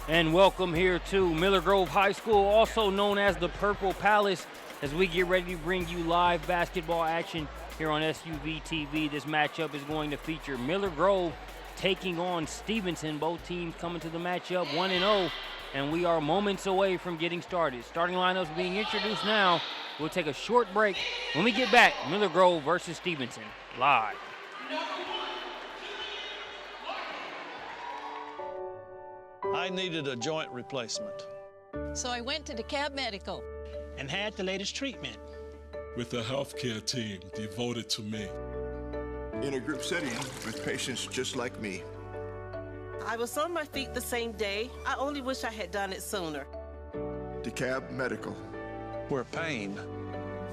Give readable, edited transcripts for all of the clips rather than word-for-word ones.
And welcome here to Miller Grove High School, also known as the Purple Palace, as we get ready to bring you live basketball action here on SUVtv. This matchup is going to feature Miller Grove taking on Stephenson. Both teams coming to the matchup 1-0, and we are moments away from getting started. Starting lineups being introduced now. We'll take a short break. When we get back, Miller Grove versus Stephenson, live. I needed a joint replacement. So I went to Dekalb Medical and had the latest treatment. With a healthcare team devoted to me. In a group setting with patients just like me. I was on my feet the same day. I only wish I had done it sooner. Dekalb Medical. Where pain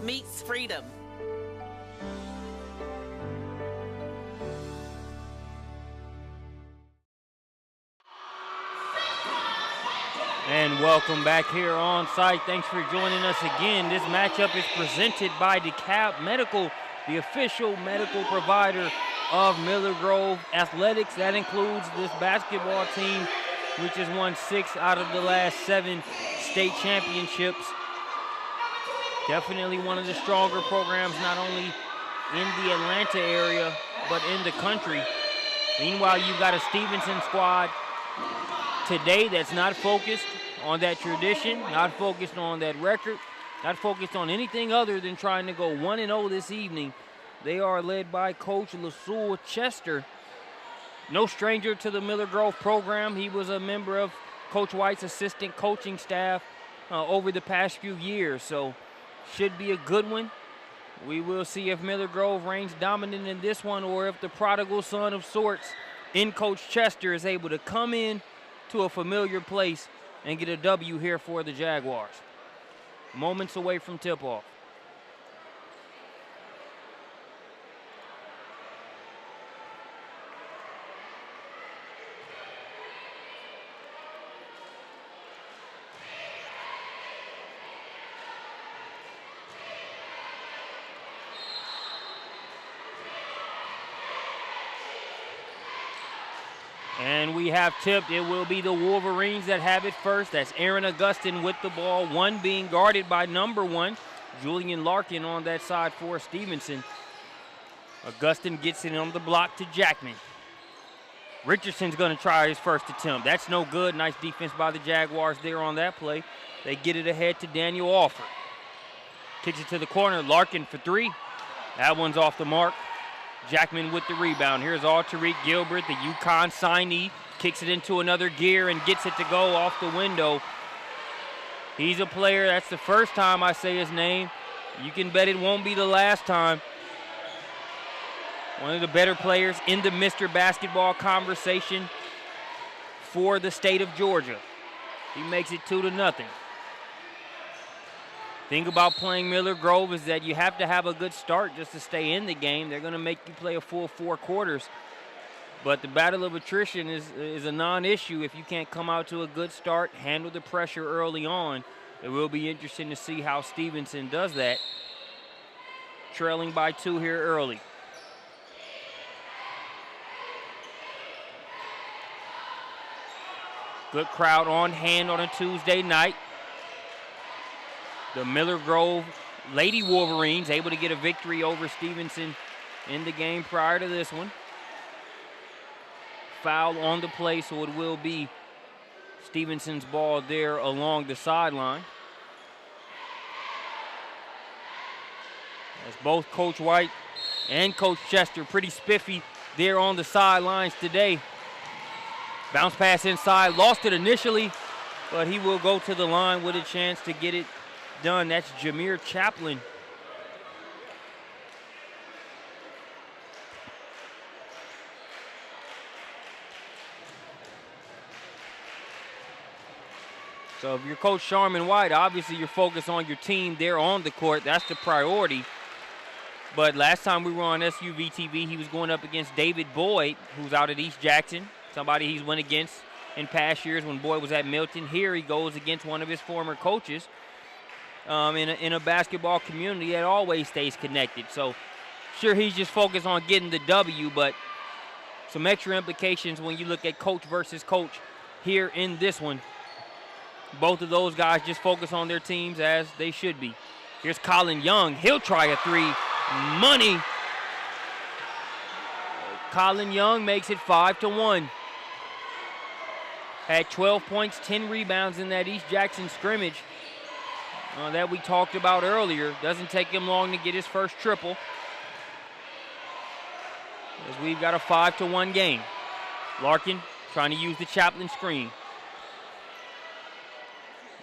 Meets freedom. And welcome back here on site. Thanks for joining us again. This matchup is presented by Dekalb Medical, the official medical provider of Miller Grove Athletics. That includes this basketball team, which has won 6 out of the last 7 state championships. Definitely one of the stronger programs, not only in the Atlanta area, but in the country. Meanwhile, you've got a Stephenson squad today that's not focused on that tradition, not focused on that record, not focused on anything other than trying to go 1-0 this evening. They are led by Coach LaSul Chester. No stranger to the Miller Grove program. He was a member of Coach White's assistant coaching staff over the past few years, so should be a good one. We will see if Miller Grove reigns dominant in this one, or if the prodigal son of sorts in Coach Chester is able to come in to a familiar place and get a W here for the Jaguars. Moments away from tip-off. And we have tipped. It will be the Wolverines that have it first. That's Aaron Augustin with the ball. One being guarded by number 1, Julian Larkin on that side for Stephenson. Augustin gets it on the block to Jackman. Richardson's going to try his first attempt. That's no good. Nice defense by the Jaguars there on that play. They get it ahead to Daniel Alford. Kicks it to the corner. Larkin for 3. That one's off the mark. Jackman with the rebound. Here's Tariq Gilbert, the UConn signee. Kicks it into another gear and gets it to go off the window. He's a player. That's the first time I say his name. You can bet it won't be the last time. One of the better players in the Mr. Basketball conversation for the state of Georgia. He makes it 2-0. Thing about playing Miller Grove is that you have to have a good start just to stay in the game. They're going to make you play a full 4 quarters. But the battle of attrition is a non-issue if you can't come out to a good start, handle the pressure early on. It will be interesting to see how Stephenson does that. Trailing by 2 here early. Good crowd on hand on a Tuesday night. The Miller Grove Lady Wolverines able to get a victory over Stephenson in the game prior to this one. Foul on the play, so it will be Stephenson's ball there along the sideline. As both Coach White and Coach Chester pretty spiffy there on the sidelines today. Bounce pass inside, lost it initially, but he will go to the line with a chance to get it done. That's Jameer Chaplin. So if you're Coach Sharman White, obviously you're focused on your team there on the court. That's the priority. But last time we were on SUVtv, he was going up against David Boyd, who's out at East Jackson, somebody he's went against in past years when Boyd was at Milton. Here he goes against one of his former coaches. In a basketball community that always stays connected. So, sure, he's just focused on getting the W, but some extra implications when you look at coach versus coach here in this one. Both of those guys just focus on their teams as they should be. Here's Colin Young. He'll try a three. Money. Colin Young makes it 5-1. Had 12 points, 10 rebounds in that East Jackson scrimmage that we talked about earlier. Doesn't take him long to get his first triple, as we've got a 5-1 game. Larkin trying to use the Chaplin screen.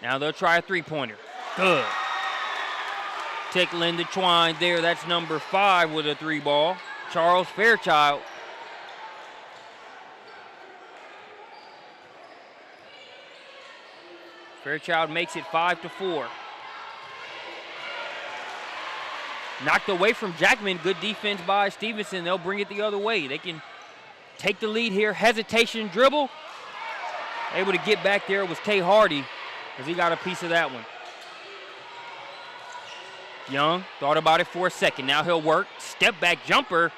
Now they'll try a three-pointer. Good. Tickling the twine there. That's number 5 with a 3-ball. Charles Fairchild. Fairchild makes it 5-4. Knocked away from Jackman. Good defense by Stephenson. They'll bring it the other way. They can take the lead here. Hesitation dribble. Able to get back there was Tay Hardy, as he got a piece of that one. Young thought about it for a second. Now he'll work. Step back jumper.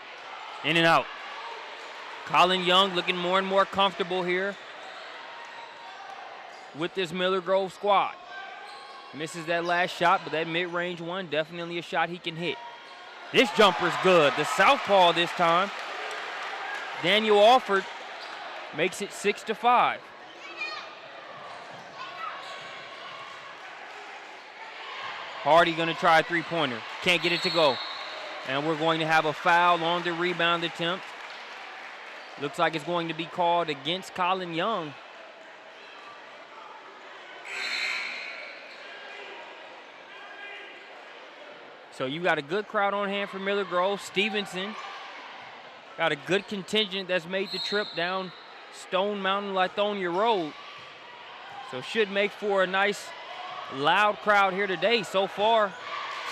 In and out. Colin Young looking more and more comfortable here with this Miller Grove squad. Misses that last shot, but that mid-range one, definitely a shot he can hit. This jumper's good. The southpaw this time. Daniel Alford makes it 6-5. Hardy gonna try a three-pointer. Can't get it to go. And we're going to have a foul on the rebound attempt. Looks like it's going to be called against Colin Young. So you got a good crowd on hand for Miller Grove. Stephenson got a good contingent that's made the trip down Stone Mountain Lithonia Road. So should make for a nice loud crowd here today. So far,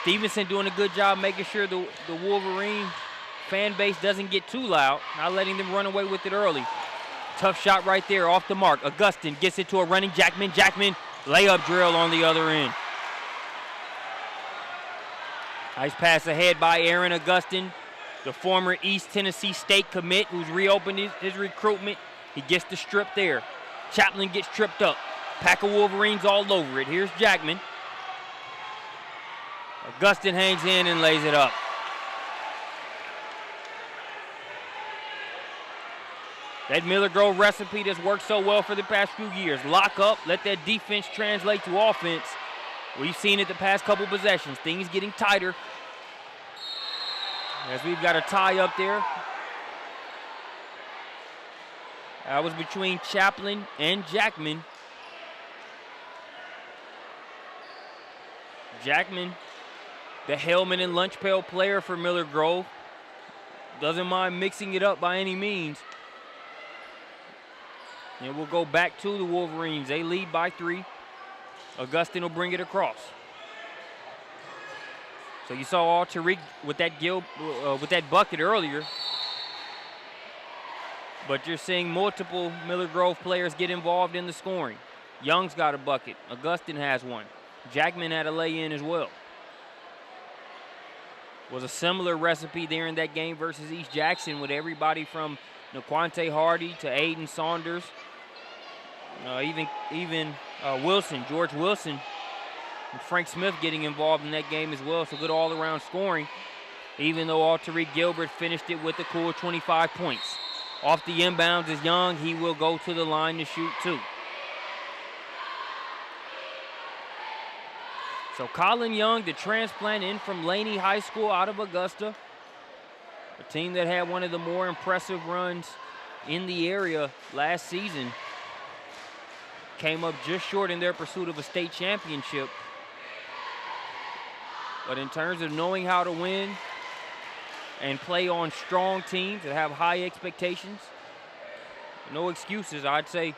Stephenson doing a good job making sure the Wolverine fan base doesn't get too loud, not letting them run away with it early. Tough shot right there off the mark. Augustin gets it to a running Jackman. Jackman, layup drill on the other end. Nice pass ahead by Aaron Augustin, the former East Tennessee State commit who's reopened his recruitment. He gets the strip there. Chaplin gets tripped up. Pack of Wolverines all over it. Here's Jackman. Augustin hangs in and lays it up. That Miller Grove recipe that's worked so well for the past few years. Lock up, let that defense translate to offense. We've seen it the past couple possessions. Things getting tighter. As we've got a tie up there. That was between Chaplin and Jackman. Jackman, the helmet and lunch pail player for Miller Grove. Doesn't mind mixing it up by any means. And we'll go back to the Wolverines. They lead by 3. Augustin will bring it across. So you saw Tariq with that bucket earlier. But you're seeing multiple Miller Grove players get involved in the scoring. Young's got a bucket. Augustin has one. Jackman had a lay-in as well. Was a similar recipe there in that game versus East Jackson with everybody from Naquante Hardy to Aiden Saunders. Even Wilson, George Wilson, and Frank Smith getting involved in that game as well. So good all-around scoring, even though Tariq Gilbert finished it with a cool 25 points. Off the inbounds is Young. He will go to the line to shoot 2. So Colin Young, the transplant in from Laney High School out of Augusta, a team that had one of the more impressive runs in the area last season, came up just short in their pursuit of a state championship. But in terms of knowing how to win and play on strong teams that have high expectations, no excuses, I'd say,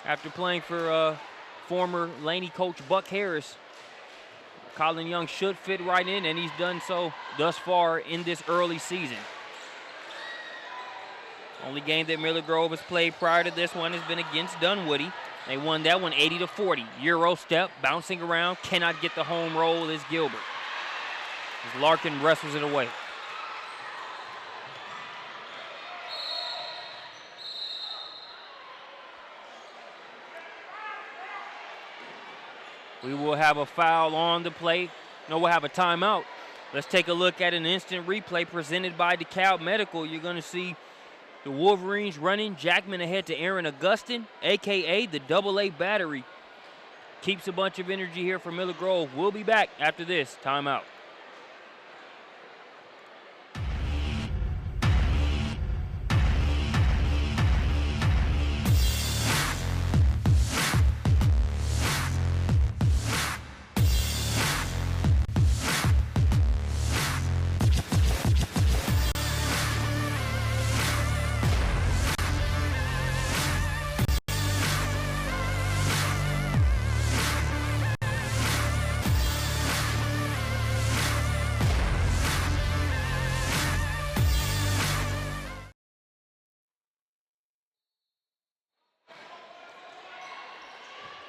after playing for former Laney coach Buck Harris, Colin Young should fit right in, and he's done so thus far in this early season. Only game that Miller Grove has played prior to this one has been against Dunwoody. They won that one 80-40. Euro step, bouncing around, cannot get the home roll is Gilbert. As Larkin wrestles it away. We will have a foul on the play. No, we'll have a timeout. Let's take a look at an instant replay presented by Dekalb Medical. You're going to see the Wolverines running. Jackman ahead to Aaron Augustin, a.k.a. the AA battery. Keeps a bunch of energy here for Miller Grove. We'll be back after this timeout.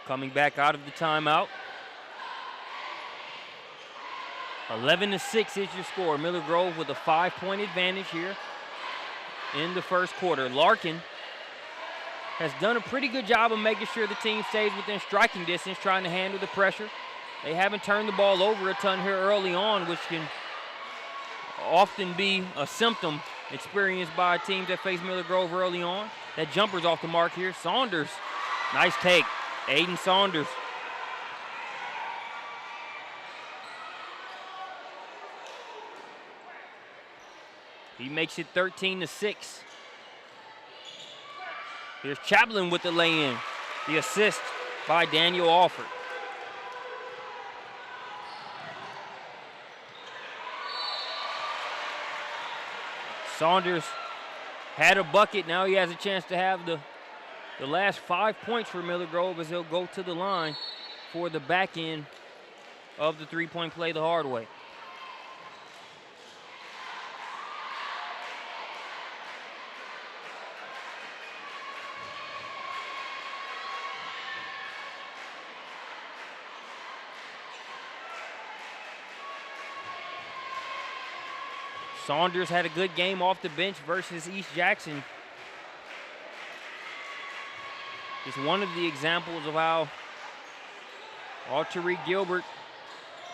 Coming back out of the timeout. 11-6 is your score. Miller Grove with a 5-point advantage here in the first quarter. Larkin has done a pretty good job of making sure the team stays within striking distance, trying to handle the pressure. They haven't turned the ball over a ton here early on, which can often be a symptom experienced by teams that face Miller Grove early on. That jumper's off the mark here. Saunders, nice take. Aiden Saunders. He makes it 13-6. Here's Chaplin with the lay-in. The assist by Daniel Alford. Saunders had a bucket. Now he has a chance to have the last 5 points for Miller Grove as he'll go to the line for the back end of the three-point play the hard way. Saunders had a good game off the bench versus East Jackson. Just one of the examples of how Tariq Gilbert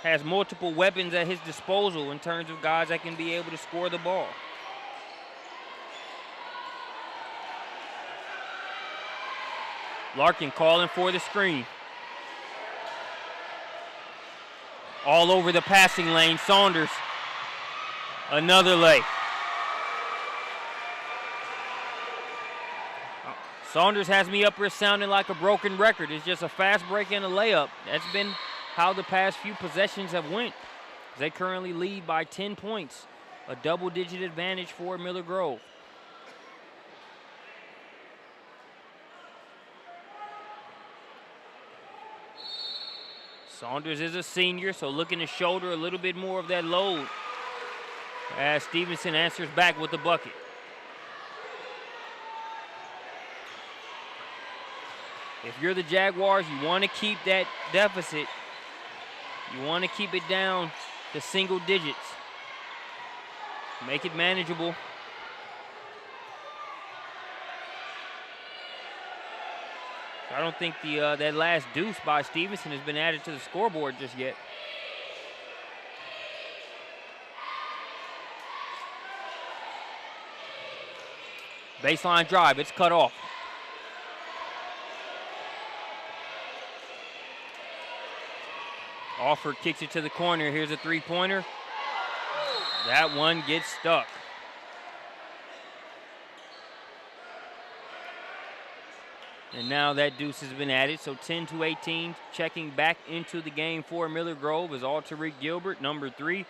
has multiple weapons at his disposal in terms of guys that can be able to score the ball. Larkin calling for the screen. All over the passing lane. Saunders, another lay. Saunders has me up here sounding like a broken record. It's just a fast break and a layup. That's been how the past few possessions have went. They currently lead by 10 points, a double-digit advantage for Miller Grove. Saunders is a senior, so looking to shoulder a little bit more of that load as Stephenson answers back with the bucket. If you're the Jaguars, you want to keep that deficit. You want to keep it down to single digits. Make it manageable. I don't think that last deuce by Stephenson has been added to the scoreboard just yet. Baseline drive, it's cut off. Alford kicks it to the corner. Here's a three-pointer. That one gets stuck. And now that deuce has been added, so 10-18. Checking back into the game for Miller Grove is Tariq Gilbert, number 3,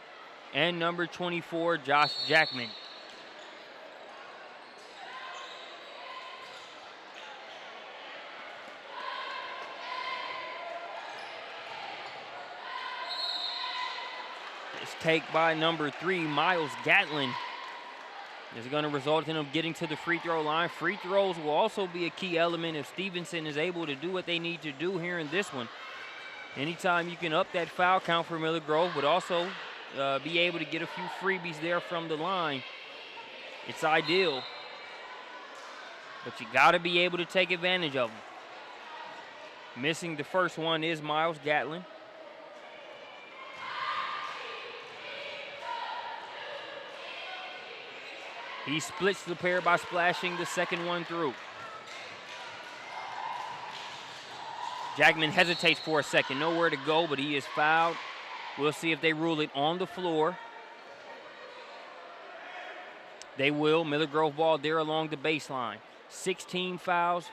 and number 24, Josh Jackman. Take by number 3, Miles Gatlin, is going to result in him getting to the free throw line. Free throws will also be a key element if Stephenson is able to do what they need to do here in this one. Anytime you can up that foul count for Miller Grove, but also be able to get a few freebies there from the line, it's ideal. But you got to be able to take advantage of them. Missing the first one is Miles Gatlin. He splits the pair by splashing the second one through. Jackman hesitates for a second, nowhere to go, but he is fouled. We'll see if they rule it on the floor. They will. Miller Grove ball there along the baseline. 16 fouls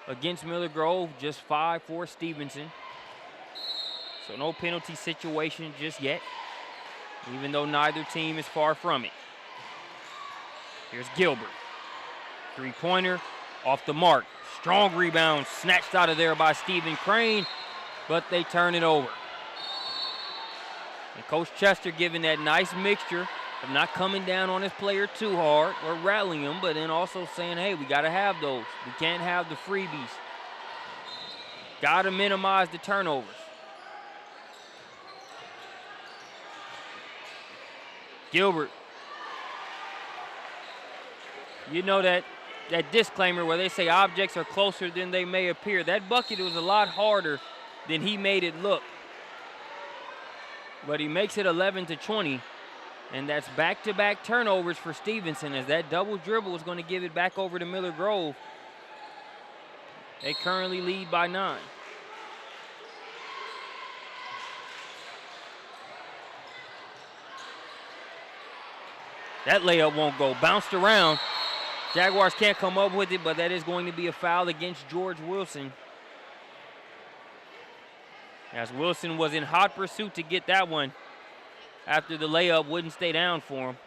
against Miller Grove, just 5 for Stephenson. So no penalty situation just yet, even though neither team is far from it. Here's Gilbert. Three-pointer off the mark. Strong rebound snatched out of there by Stephen Crane, but they turn it over. And Coach Chester giving that nice mixture of not coming down on his player too hard or rallying him, but then also saying, hey, we got to have those. We can't have the freebies. Got to minimize the turnovers. Gilbert. You know that disclaimer where they say objects are closer than they may appear. That bucket was a lot harder than he made it look. But he makes it 11-20. And that's back-to-back turnovers for Stephenson, as that double dribble is going to give it back over to Miller Grove. They currently lead by 9. That layup won't go. Bounced around. Jaguars can't come up with it, but that is going to be a foul against George Wilson. As Wilson was in hot pursuit to get that one after the layup wouldn't stay down for him.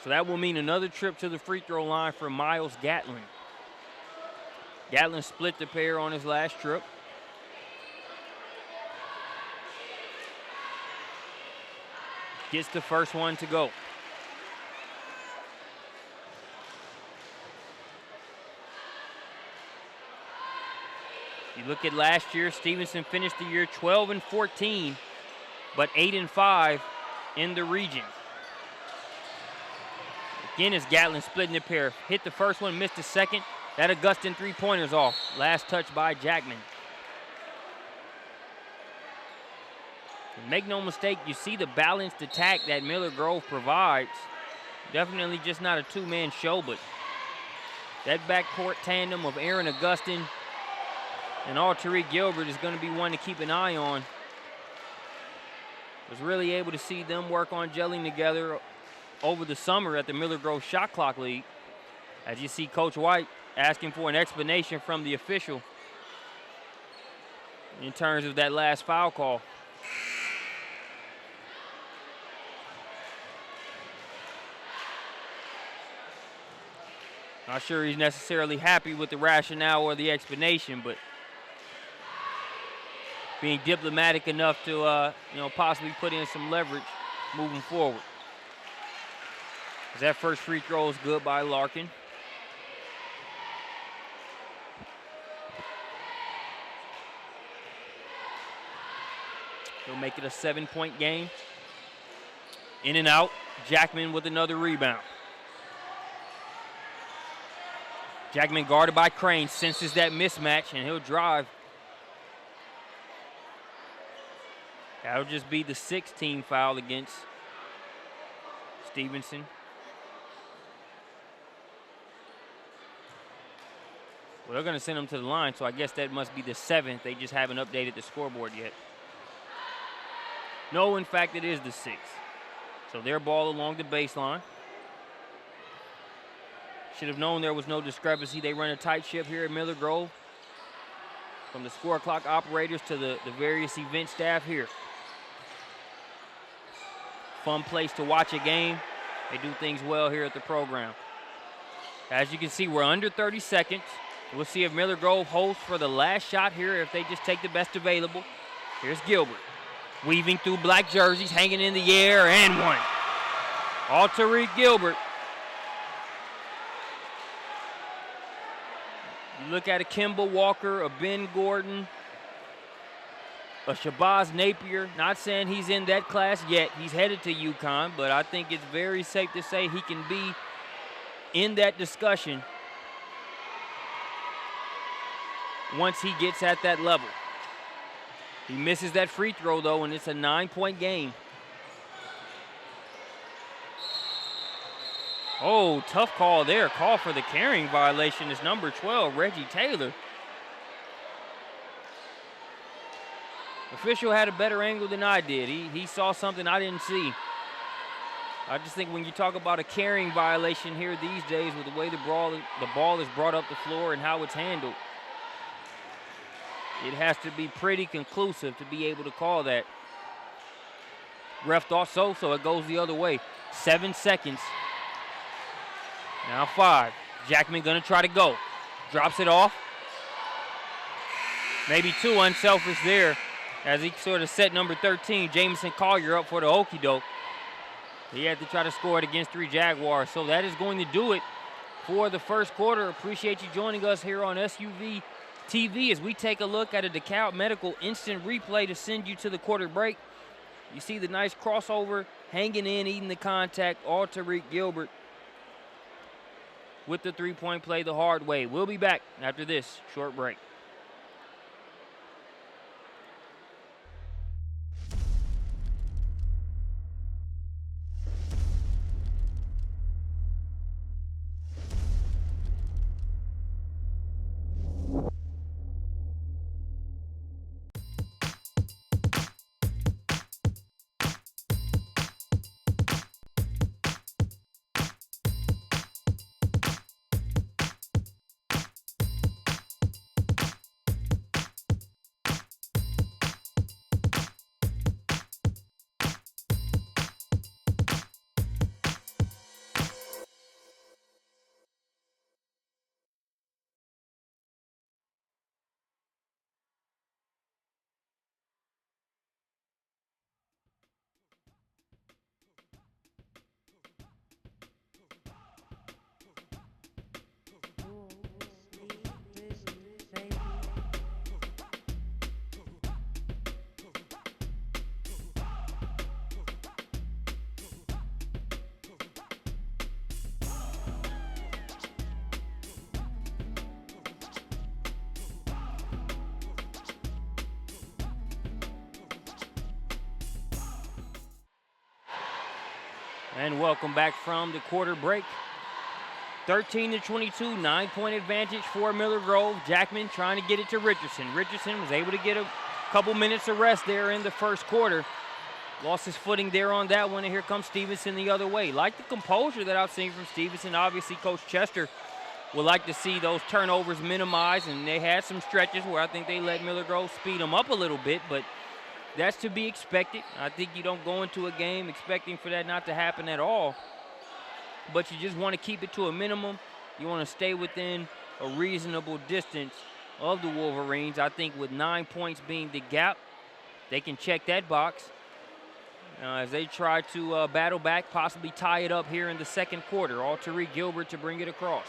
So that will mean another trip to the free throw line for Miles Gatlin. Gatlin split the pair on his last trip. Gets the first one to go. You look at last year, Stephenson finished the year 12-14, but 8-5 in the region. Again, is Gatlin splitting the pair. Hit the first one, missed the second. That Augustin three-pointer's off. Last touch by Jackman. And make no mistake, you see the balanced attack that Miller Grove provides. Definitely just not a two-man show, but that backcourt tandem of Aaron Augustin and Tariq Gilbert is going to be one to keep an eye on. Was really able to see them work on gelling together over the summer at the Miller Grove Shot Clock League. As you see Coach White asking for an explanation from the official in terms of that last foul call. Not sure he's necessarily happy with the rationale or the explanation, but being diplomatic enough to possibly put in some leverage moving forward. As that first free throw is good by Larkin. He'll make it a 7-point game. In and out. Jackman with another rebound. Jackman guarded by Crane, senses that mismatch, and he'll drive. That'll just be the 16th foul against Stephenson. Well, they're going to send him to the line, so I guess that must be the 7th. They just haven't updated the scoreboard yet. No, in fact, it is the 6th. So their ball along the baseline. Should have known there was no discrepancy. They run a tight ship here at Miller Grove. From the score clock operators to the various event staff here. Fun place to watch a game. They do things well here at the program. As you can see, we're under 30 seconds. We'll see if Miller Grove holds for the last shot here, if they just take the best available. Here's Gilbert. Weaving through black jerseys, hanging in the air, and one. All Tariq Gilbert. You look at a Kemba Walker, a Ben Gordon, a Shabazz Napier. Not saying he's in that class yet. He's headed to UConn, but I think it's very safe to say he can be in that discussion once he gets at that level. He misses that free throw, though, and it's a 9-point game. Oh, tough call there. Call for the carrying violation is number 12, Reggie Taylor. Official had a better angle than I did. He saw something I didn't see. I just think when you talk about a carrying violation here these days with the way the ball is brought up the floor and how it's handled, it has to be pretty conclusive to be able to call that. Ref thought so it goes the other way. 7 seconds. Now 5. Jackman gonna try to go. Drops it off. Maybe too unselfish there as he sort of set number 13, Jamison Collier, up for the okie doke. He had to try to score it against 3 Jaguars. So that is going to do it for the first quarter. Appreciate you joining us here on SUVtv as we take a look at a Dekalb Medical instant replay to send you to the quarter break. You see the nice crossover, hanging in, eating the contact, all Tariq Gilbert with the three-point play the hard way. We'll be back after this short break. And welcome back from the quarter break. 13-22, 9-point advantage for Miller Grove. Jackman trying to get it to Richardson. Richardson was able to get a couple minutes of rest there in the first quarter. Lost his footing there on that one, and here comes Stephenson the other way. Like the composure that I've seen from Stephenson, obviously Coach Chester would like to see those turnovers minimized, and they had some stretches where I think they let Miller Grove speed them up a little bit, but that's to be expected. I think you don't go into a game expecting for that not to happen at all, but you just want to keep it to a minimum. You want to stay within a reasonable distance of the Wolverines. I think with 9 points being the gap, they can check that box as they try to battle back, possibly tie it up here in the second quarter. All Tariq Gilbert to bring it across.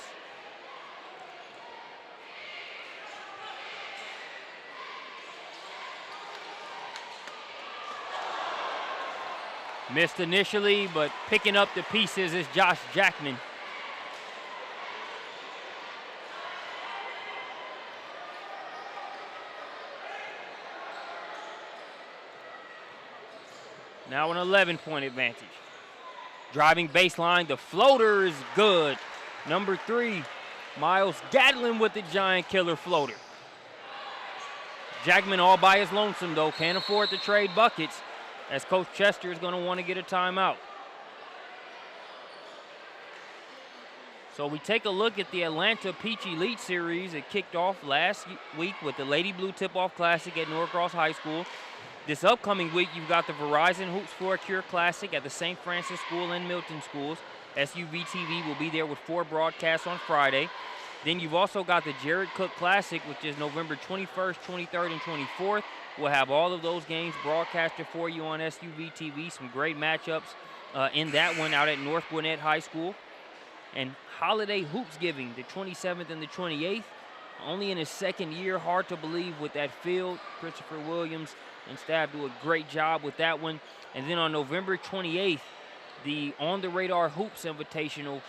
Missed initially, but picking up the pieces is Josh Jackman. Now an 11-point advantage. Driving baseline, the floater is good. Number 3, Miles Gatlin with the giant killer floater. Jackman all by his lonesome, though. Can't afford to trade buckets, as Coach Chester is going to want to get a timeout. So we take a look at the Atlanta Peach Elite Series. It kicked off last week with the Lady Blue Tip-Off Classic at Norcross High School. This upcoming week, you've got the Verizon Hoops for a Cure Classic at the St. Francis School and Milton Schools. SUVtv will be there with 4 broadcasts on Friday. Then you've also got the Jared Cook Classic, which is November 21st, 23rd, and 24th. We'll have all of those games broadcasted for you on SUVtv. Some great matchups in that one out at North Gwinnett High School. And Holiday Hoops Giving, the 27th and the 28th. only in his second year. Hard to believe with that field. Christopher Williams and staff do a great job with that one. And then on November 28th, the On the Radar Hoops Invitational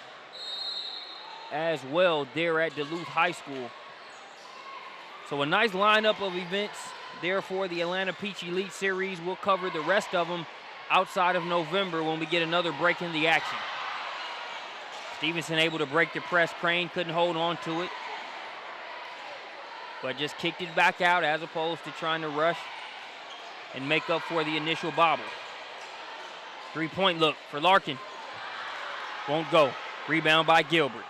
as well there at Duluth High School. So a nice lineup of events there for the Atlanta Peach Elite Series. We'll cover the rest of them outside of November when we get another break in the action. Stephenson able to break the press. Crane couldn't hold on to it, but just kicked it back out as opposed to trying to rush and make up for the initial bobble. Three-point look for Larkin. Won't go. Rebound by Gilbert.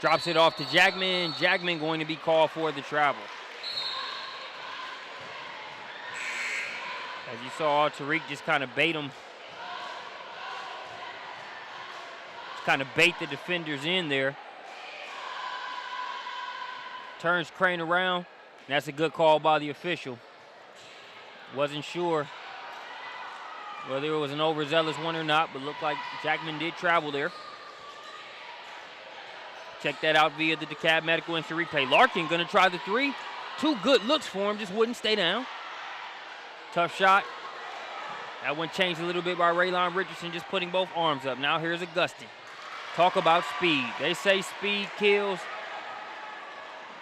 Drops it off to Jackman. Jackman going to be called for the travel. As you saw, Tariq just kind of bait him. Just kind of bait the defenders in there. Turns Crane around. That's a good call by the official. Wasn't sure whether it was an overzealous one or not, but looked like Jackman did travel there. Check that out via the Dekalb Medical Instant Replay. Larkin gonna try the three. Two good looks for him, just wouldn't stay down. Tough shot. That one changed a little bit by Raylon Richardson, just putting both arms up. Now here's Augustin. Talk about speed. They say speed kills.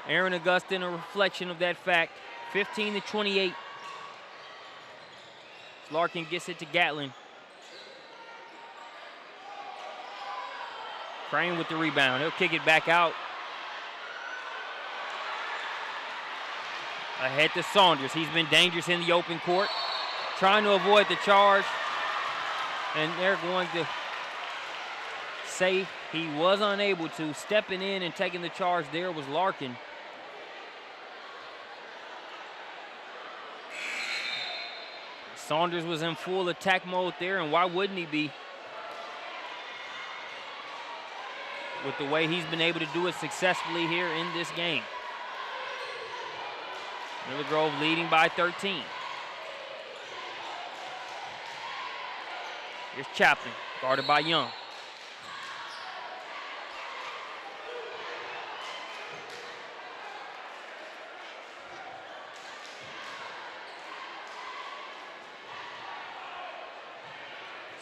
Aaron Augustin, a reflection of that fact. 15-28. Larkin gets it to Gatlin. Crane with the rebound. He'll kick it back out. Ahead to Saunders. He's been dangerous in the open court. Trying to avoid the charge. And they're going to say he was unable to. Stepping in and taking the charge there was Larkin. Saunders was in full attack mode there, and why wouldn't he be? With the way he's been able to do it successfully here in this game. Miller Grove leading by 13. Here's Chaplin, guarded by Young.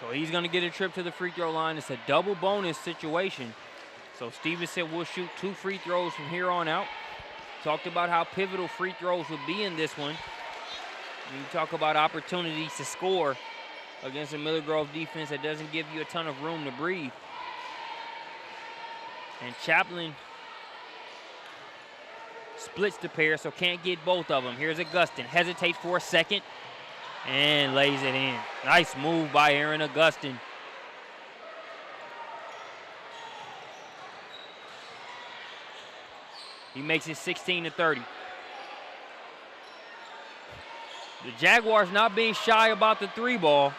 So he's going to get a trip to the free throw line. It's a double bonus situation. So Stephenson will shoot 2 free throws from here on out. Talked about how pivotal free throws would be in this one. You talk about opportunities to score against a Miller Grove defense that doesn't give you a ton of room to breathe. And Chaplin splits the pair, so can't get both of them. Here's Augustin, hesitates for a second, and lays it in. Nice move by Aaron Augustin. He makes it 16-30. The Jaguars not being shy about the 3 ball.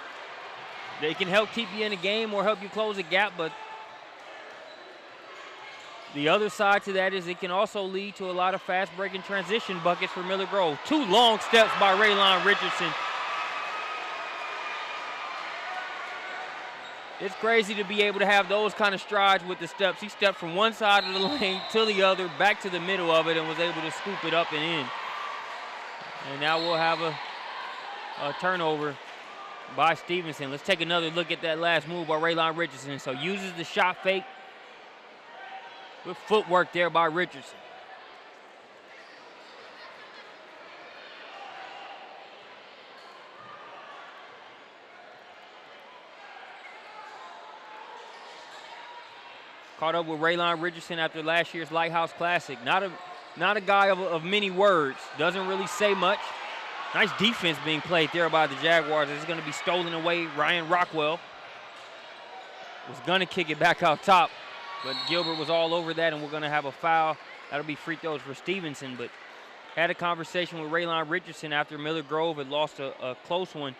They can help keep you in the game or help you close a gap, but the other side to that is it can also lead to a lot of fast breaking transition buckets for Miller Grove. 2 long steps by Raylon Richardson. It's crazy to be able to have those kind of strides with the steps. He stepped from one side of the lane to the other, back to the middle of it, and was able to scoop it up and in. And now we'll have a turnover by Stephenson. Let's take another look at that last move by Raylon Richardson. So uses the shot fake with footwork there by Richardson. Caught up with Raylon Richardson after last year's Lighthouse Classic. Not a guy of many words. Doesn't really say much. Nice defense being played there by the Jaguars. It's going to be stolen away. Ryan Rockwell was going to kick it back out top, but Gilbert was all over that, and we're going to have a foul. That'll be free throws for Stephenson, but had a conversation with Raylon Richardson after Miller Grove had lost a close one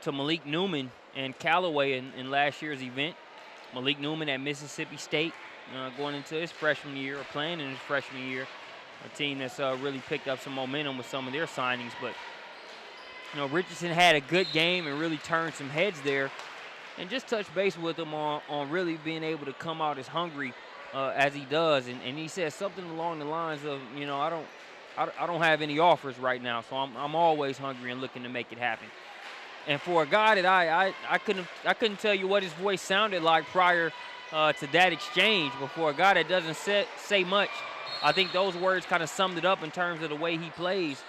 to Malik Newman and Callaway in last year's event. Malik Newman at Mississippi State going into his freshman year, or playing in his freshman year. A team that's really picked up some momentum with some of their signings. But, Richardson had a good game and really turned some heads there. And just touch base with him on really being able to come out as hungry as he does, and he says something along the lines of, you know, I don't have any offers right now, so I'm always hungry and looking to make it happen. And for a guy that I couldn't tell you what his voice sounded like prior to that exchange, but for a guy that doesn't say much, I think those words kind of summed it up in terms of the way he plays.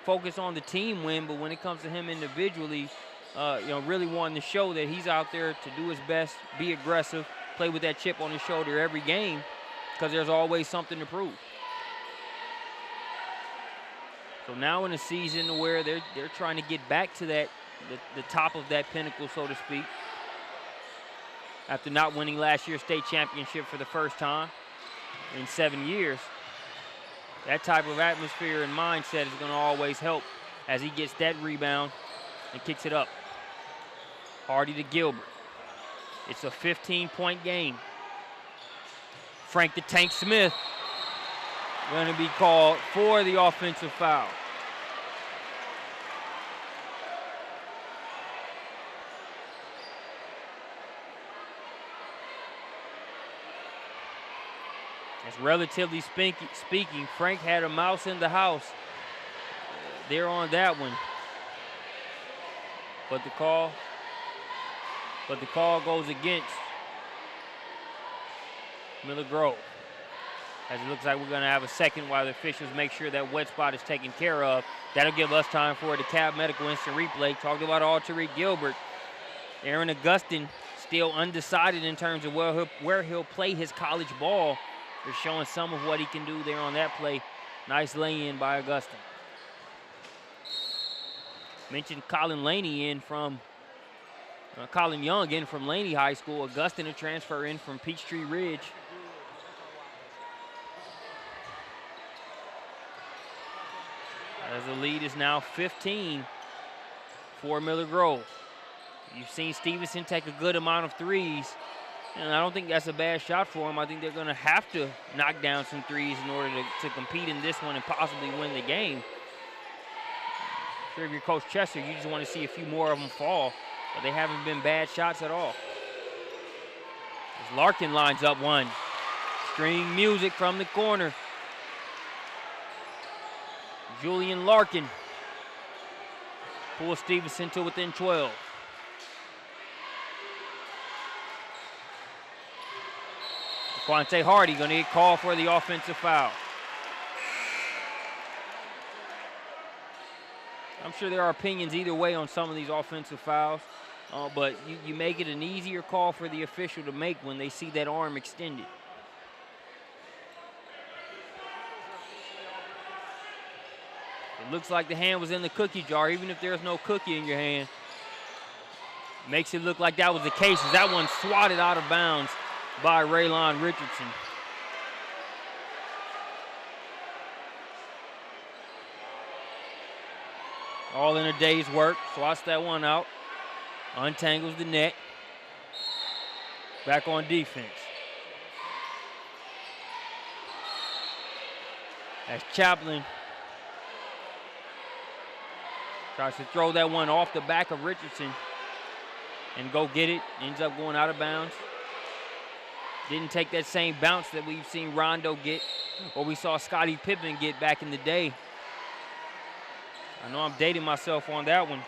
Focus on the team win, but when it comes to him individually, you know, really wanting to show that he's out there to do his best, be aggressive, play with that chip on his shoulder every game, because there's always something to prove. So now in a season where they're trying to get back to that the top of that pinnacle, so to speak, after not winning last year's state championship for the first time in 7 years. That type of atmosphere and mindset is going to always help as he gets that rebound and kicks it up. Hardy to Gilbert. It's a 15-point game. Frank the Tank Smith going to be called for the offensive foul. As relatively speaking, Frank had a mouse in the house there on that one. But the call goes against Miller Grove. As it looks like we're going to have a second while the officials make sure that wet spot is taken care of. That'll give us time for the Dekalb Medical instant replay. Talked about Tariq Gilbert. Aaron Augustin still undecided in terms of where he'll play his college ball. They're showing some of what he can do there on that play. Nice lay-in by Augustin. Mentioned Colin Young in from Laney High School. Augustin a transfer in from Peachtree Ridge. As the lead is now 15 for Miller Grove. You've seen Stephenson take a good amount of threes, and I don't think that's a bad shot for him. I think they're going to have to knock down some threes in order to compete in this one and possibly win the game. I'm sure if you're Coach Chester, you just want to see a few more of them fall, but they haven't been bad shots at all. As Larkin lines up one. String music from the corner. Julian Larkin pulls Stephenson to within 12. Quante Hardy going to get called for the offensive foul. I'm sure there are opinions either way on some of these offensive fouls, but you make it an easier call for the official to make when they see that arm extended. It looks like the hand was in the cookie jar, even if there's no cookie in your hand. Makes it look like that was the case, as that one swatted out of bounds by Raylon Richardson. All in a day's work. Swats that one out. Untangles the net. Back on defense. As Chaplin tries to throw that one off the back of Richardson and go get it. Ends up going out of bounds. Didn't take that same bounce that we've seen Rondo get, or we saw Scottie Pippen get back in the day. I know I'm dating myself on that one.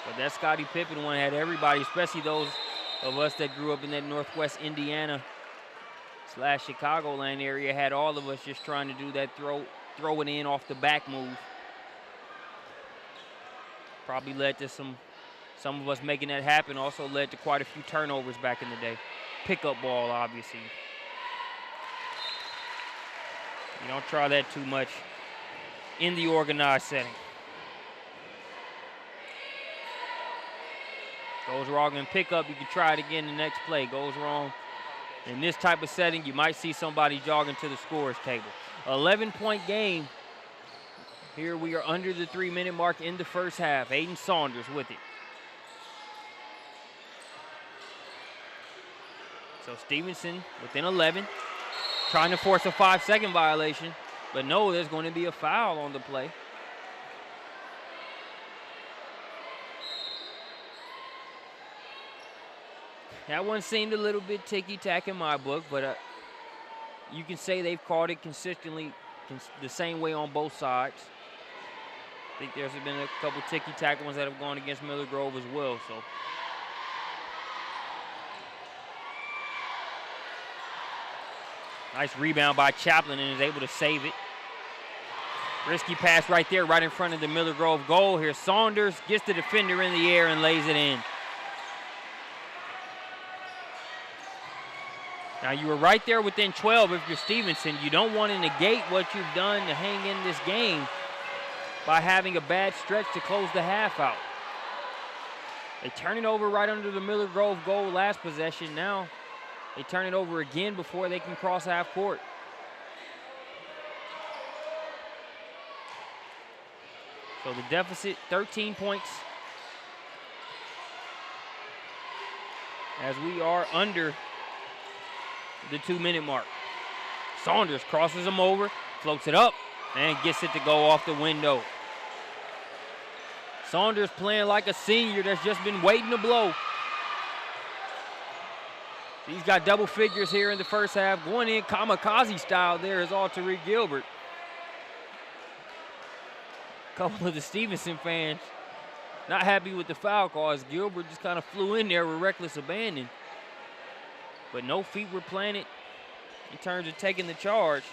But that Scottie Pippen one had everybody, especially those of us that grew up in that Northwest Indiana / Chicagoland area, had all of us just trying to do that throw it in off the back move. Probably led to some of us making that happen. Also led to quite a few turnovers back in the day. Pickup ball, obviously. You don't try that too much in the organized setting. Goes wrong in pickup, you can try it again the next play. Goes wrong in this type of setting, you might see somebody jogging to the scorer's table. 11-point game. Here we are under the 3-minute mark in the first half. Aiden Saunders with it. So Stephenson within 11, trying to force a 5-second violation, but no, there's going to be a foul on the play. That one seemed a little bit ticky-tack in my book, but you can say they've called it consistently the same way on both sides. I think there's been a couple ticky-tack ones that have gone against Miller Grove as well. So nice rebound by Chaplin and is able to save it. Risky pass right there, right in front of the Miller Grove goal. Here's Saunders, gets the defender in the air and lays it in. Now, you were right there within 12 if you're Stephenson. You don't want to negate what you've done to hang in this game by having a bad stretch to close the half out. They turn it over right under the Miller Grove goal last possession. Now they turn it over again before they can cross half court. So the deficit, 13 points. As we are under the 2-minute mark. Saunders crosses him over, floats it up, and gets it to go off the window. Saunders playing like a senior that's just been waiting to blow. He's got double figures here in the first half. Going in kamikaze style there is Tariq Gilbert. A couple of the Stephenson fans not happy with the foul call as Gilbert just kind of flew in there with reckless abandon. But no feet were planted in terms of taking the charge.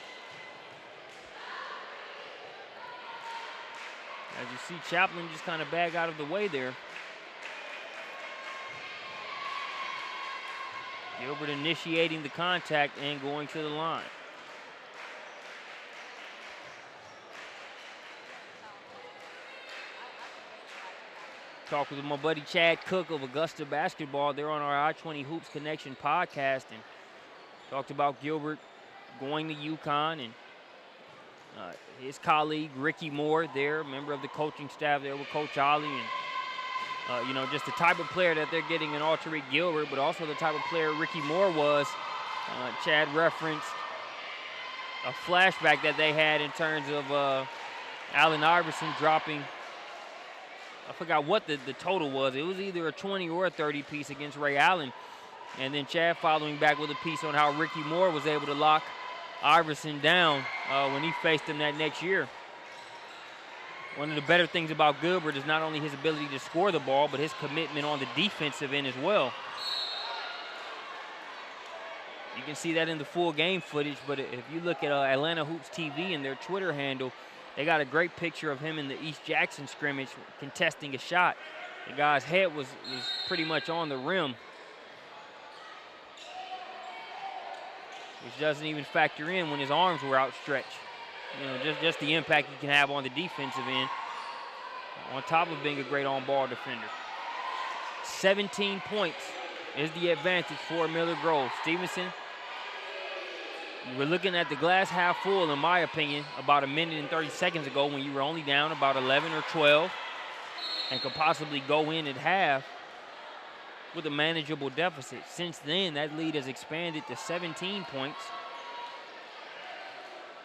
As you see, Chaplin just kind of bag out of the way there. Gilbert initiating the contact and going to the line. Talked with my buddy Chad Cook of Augusta Basketball. They're on our I-20 Hoops Connection podcast and talked about Gilbert going to UConn and his colleague Ricky Moore there, member of the coaching staff there with Coach Ollie, and just the type of player that they're getting in Tariq Gilbert, but also the type of player Ricky Moore was. Chad referenced a flashback that they had in terms of Allen Iverson dropping, I forgot what the total was. It was either a 20 or a 30 piece against Ray Allen. And then Chad following back with a piece on how Ricky Moore was able to lock Iverson down when he faced him that next year. One of the better things about Gilbert is not only his ability to score the ball, but his commitment on the defensive end as well. You can see that in the full game footage, but if you look at Atlanta Hoops TV and their Twitter handle, they got a great picture of him in the East Jackson scrimmage contesting a shot. The guy's head was pretty much on the rim, which doesn't even factor in when his arms were outstretched. Just the impact he can have on the defensive end, on top of being a great on-ball defender. 17 points is the advantage for Miller Grove. Stephenson, you were looking at the glass half full, in my opinion, about a minute and 30 seconds ago when you were only down about 11 or 12 and could possibly go in at half with a manageable deficit. Since then, that lead has expanded to 17 points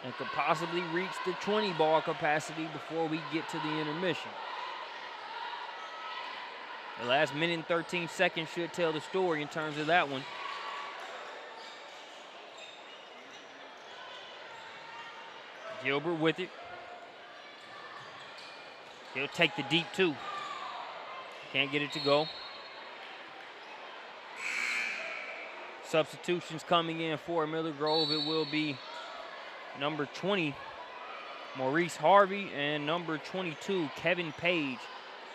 and could possibly reach the 20-ball capacity before we get to the intermission. The last minute and 13 seconds should tell the story in terms of that one. Gilbert with it. He'll take the deep two. Can't get it to go. Substitutions coming in for Miller Grove. It will be number 20, Maurice Harvey, and number 22, Kevin Page,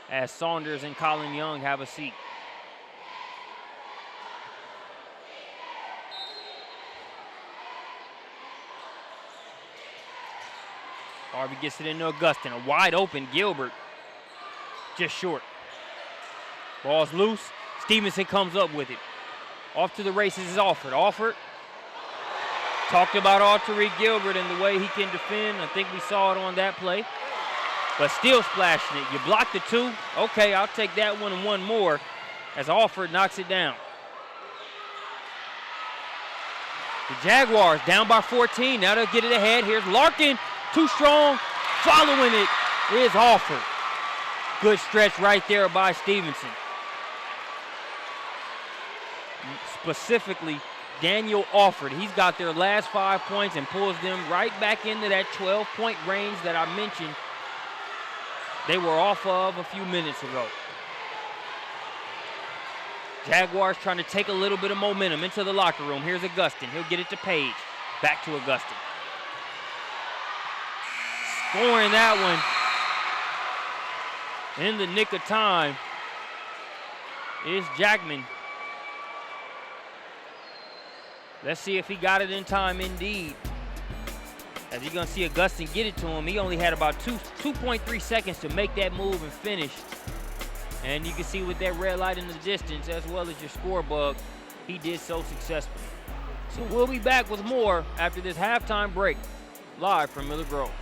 as Saunders and Colin Young have a seat. Harvey gets it into Augustin. A wide open Gilbert, just short. Ball's loose. Stephenson comes up with it. Off to the races is Alford. Alford talked about Tariq Gilbert and the way he can defend. I think we saw it on that play. But still splashing it. You block the two. Okay, I'll take that one and one more as Alford knocks it down. The Jaguars down by 14. Now they'll get it ahead. Here's Larkin. Too strong. Following it is Alford. Good stretch right there by Stephenson. specifically Daniel Alford. He's got their last 5 points and pulls them right back into that 12-point range that I mentioned they were off of a few minutes ago. Jaguars trying to take a little bit of momentum into the locker room. Here's Augustin. He'll get it to Page. Back to Augustin. Scoring that one in the nick of time is Jackman. Let's see if he got it in time indeed. As you're gonna see Augustin get it to him, he only had about 2.3 seconds to make that move and finish. And you can see with that red light in the distance, as well as your score bug, he did so successfully. So we'll be back with more after this halftime break, live from Miller Grove.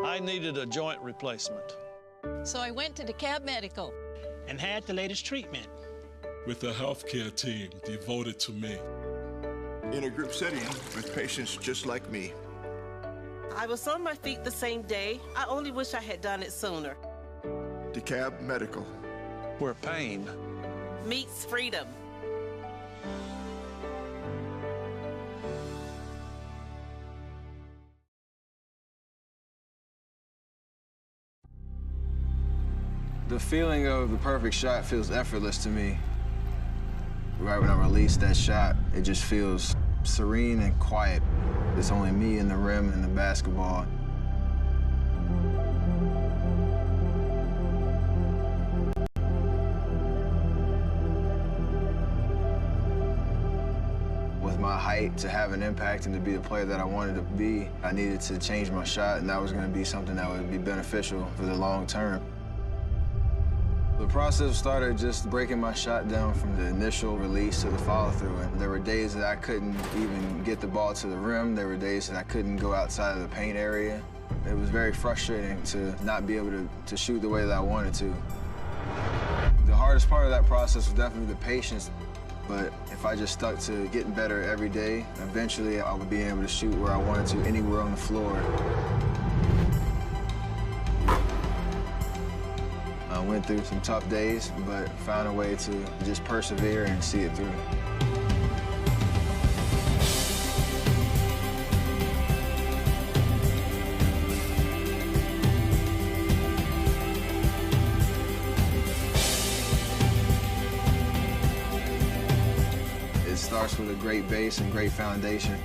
I needed a joint replacement. So I went to Dekalb Medical. and had the latest treatment. With a healthcare team devoted to me. In a group setting with patients just like me. I was on my feet the same day. I only wish I had done it sooner. Dekalb Medical. Where pain Meets freedom. The feeling of the perfect shot feels effortless to me. Right when I release that shot, it just feels serene and quiet. It's only me and the rim and the basketball. With my height, to have an impact and to be the player that I wanted to be, I needed to change my shot, and that was going to be something that would be beneficial for the long term. The process started just breaking my shot down from the initial release to the follow-through. And there were days that I couldn't even get the ball to the rim. There were days that I couldn't go outside of the paint area. It was very frustrating to not be able to shoot the way that I wanted to. The hardest part of that process was definitely the patience. But if I just stuck to getting better every day, eventually I would be able to shoot where I wanted to, anywhere on the floor. I went through some tough days, but found a way to just persevere and see it through. It starts with a great base and great foundation.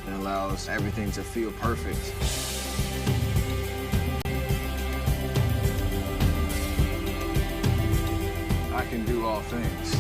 It allows everything to feel perfect. I can do all things.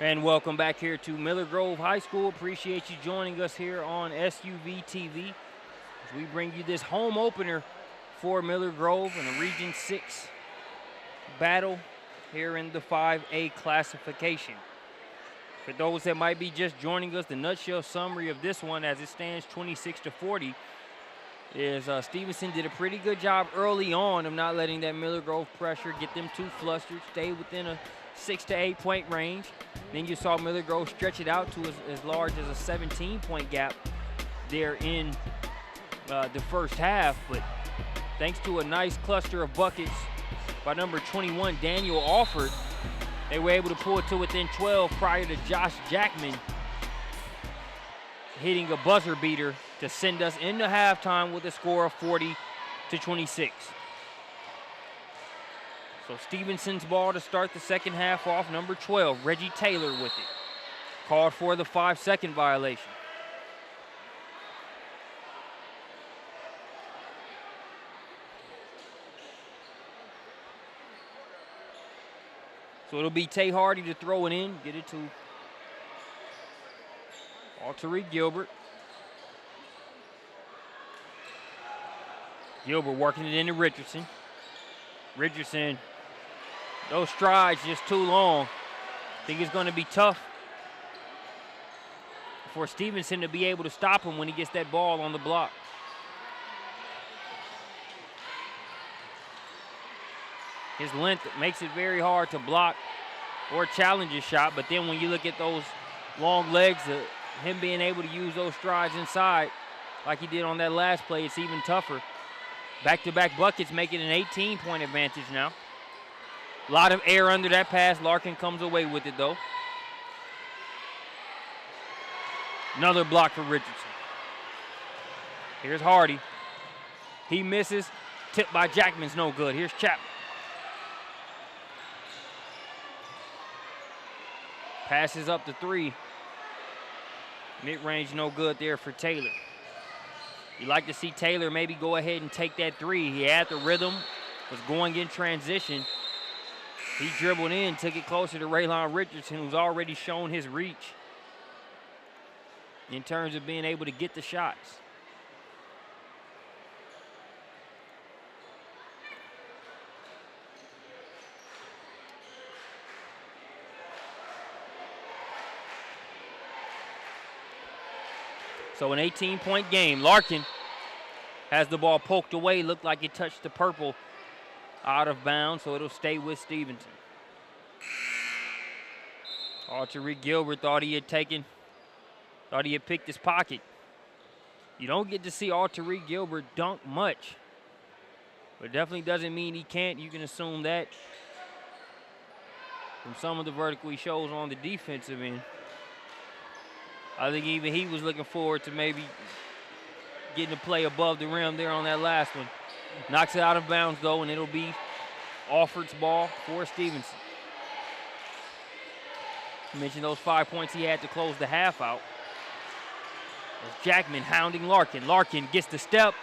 And welcome back here to Miller Grove High School. Appreciate you joining us here on SUVtv as we bring you this home opener for Miller Grove in a Region 6 battle here in the 5A classification. For those that might be just joining us, the nutshell summary of this one as it stands 26-40 is Stephenson did a pretty good job early on of not letting that Miller Grove pressure get them too flustered, stay within a 6 to 8 point range. Then you saw Miller Grove stretch it out to as large as a 17-point gap there in the first half. But thanks to a nice cluster of buckets by number 21, Daniel Alford, they were able to pull it to within 12 prior to Josh Jackman hitting a buzzer beater to send us into halftime with a score of 40-26. So Stephenson's ball to start the second half off. Number 12, Reggie Taylor with it. Called for the 5-second violation. So it'll be Tay Hardy to throw it in, get it to Tariq Gilbert. Gilbert working it into Richardson. Richardson, those strides just too long. I think it's going to be tough for Stephenson to be able to stop him when he gets that ball on the block. His length makes it very hard to block or challenge his shot, but then when you look at those long legs, him being able to use those strides inside like he did on that last play, it's even tougher. Back-to-back buckets make it an 18-point advantage now. A lot of air under that pass. Larkin comes away with it, though. Another block for Richardson. Here's Hardy. He misses. Tipped by Jackman's no good. Here's Chapman. Passes up to 3. Mid-range no good there for Taylor. You like to see Taylor maybe go ahead and take that 3. He had the rhythm, was going in transition. He dribbled in, took it closer to Raylon Richardson, who's already shown his reach in terms of being able to get the shots. So an 18-point game. Larkin has the ball poked away. Looked like it touched the purple out of bounds, so it'll stay with Stephenson. Tariq Gilbert thought he had picked his pocket. You don't get to see Tariq Gilbert dunk much, but it definitely doesn't mean he can't. You can assume that from some of the vertical he shows on the defensive end. I think even he was looking forward to maybe getting to play above the rim there on that last one. Knocks it out of bounds, though, and it'll be Alford's ball for Stephenson. I mentioned those 5 points he had to close the half out. As Jackman hounding Larkin. Larkin gets the step,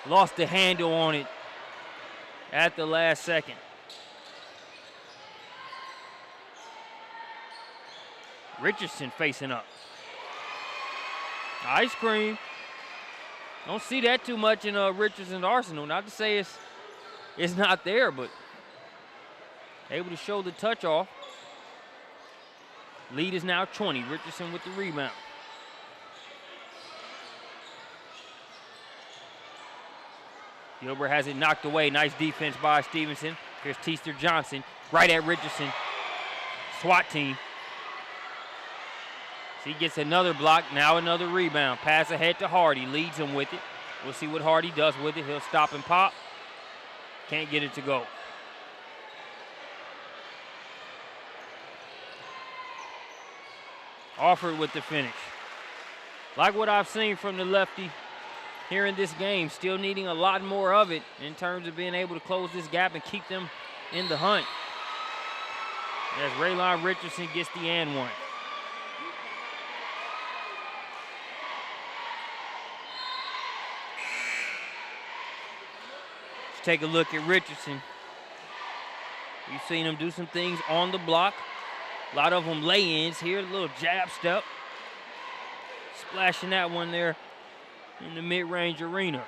lost the handle on it at the last second. Richardson facing up. Ice cream. Don't see that too much in Richardson's arsenal. Not to say it's not there, but able to show the touch off. Lead is now 20. Richardson with the rebound. Gilbert has it knocked away. Nice defense by Stephenson. Here's Teaster Johnson right at Richardson. SWAT team. So he gets another block, now another rebound. Pass ahead to Hardy, leads him with it. We'll see what Hardy does with it. He'll stop and pop. Can't get it to go. Alford with the finish. Like what I've seen from the lefty here in this game, still needing a lot more of it in terms of being able to close this gap and keep them in the hunt. As Raylon Richardson gets the and one. Let's take a look at Richardson. We've seen him do some things on the block. A lot of them lay-ins. Here, a little jab step. Splashing that one there in the mid-range arena.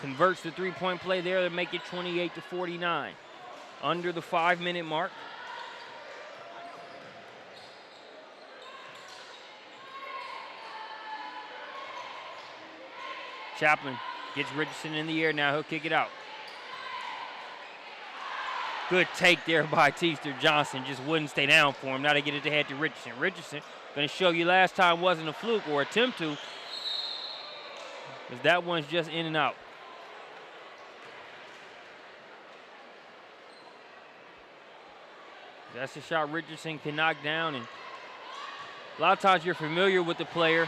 Converts the three-point play there to make it 28-49. Under the 5-minute mark. Chaplin gets Richardson in the air now. He'll kick it out. Good take there by Teamster Johnson. Just wouldn't stay down for him. Now they get it ahead to Richardson. Richardson going to show you last time wasn't a fluke or attempt to. Because that one's just in and out. That's a shot Richardson can knock down. And a lot of times you're familiar with the player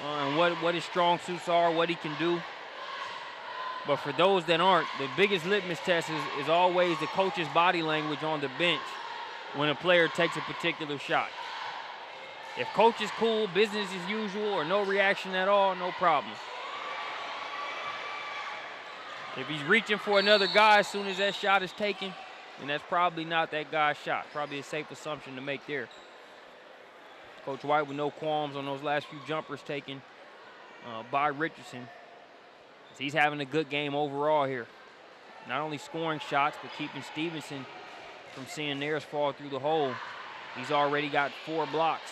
and what his strong suits are, what he can do. But for those that aren't, the biggest litmus test is always the coach's body language on the bench when a player takes a particular shot. If coach is cool, business as usual, or no reaction at all, no problem. If he's reaching for another guy as soon as that shot is taken, then that's probably not that guy's shot. Probably a safe assumption to make there. Coach White with no qualms on those last few jumpers taken by Richardson. He's having a good game overall here. Not only scoring shots, but keeping Stephenson from seeing theirs fall through the hole. He's already got 4 blocks.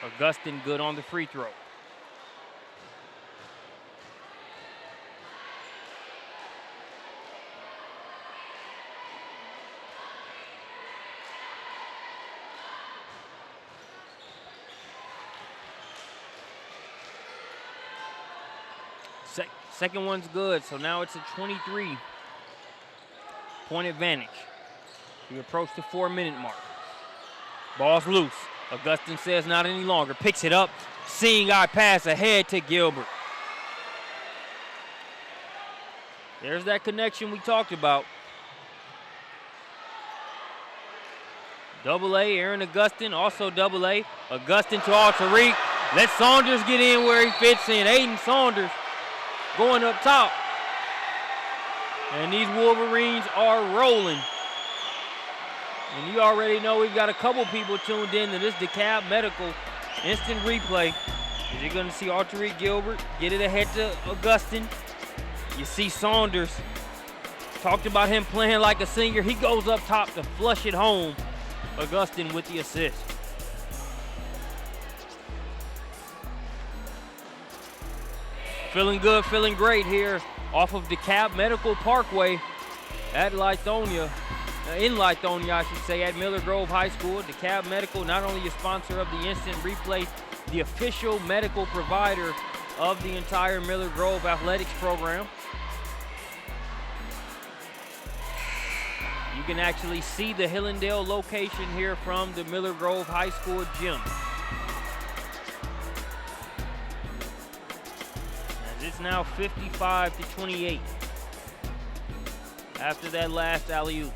Augustin good on the free throw. Second one's good, so now it's a 23-point advantage. We approach the 4-minute mark. Ball's loose. Augustin says not any longer. Picks it up. Seeing eye pass ahead to Gilbert. There's that connection we talked about. Double A, Aaron Augustin, also double A. Augustin to Tariq. Let Saunders get in where he fits in. Aiden Saunders going up top. And these Wolverines are rolling. And you already know we've got a couple people tuned in to this Dekalb Medical instant replay. You're going to see Tariq Gilbert get it ahead to Augustin. You see Saunders. Talked about him playing like a senior. He goes up top to flush it home. Augustin with the assist. Feeling good, feeling great here off of Dekalb Medical Parkway at Lithonia. In Lithonia, I should say, at Miller Grove High School. Dekalb Medical, not only a sponsor of the instant replay, the official medical provider of the entire Miller Grove athletics program. You can actually see the Hillendale location here from the Miller Grove High School gym. As it's now 55-28 after that last alley-oop.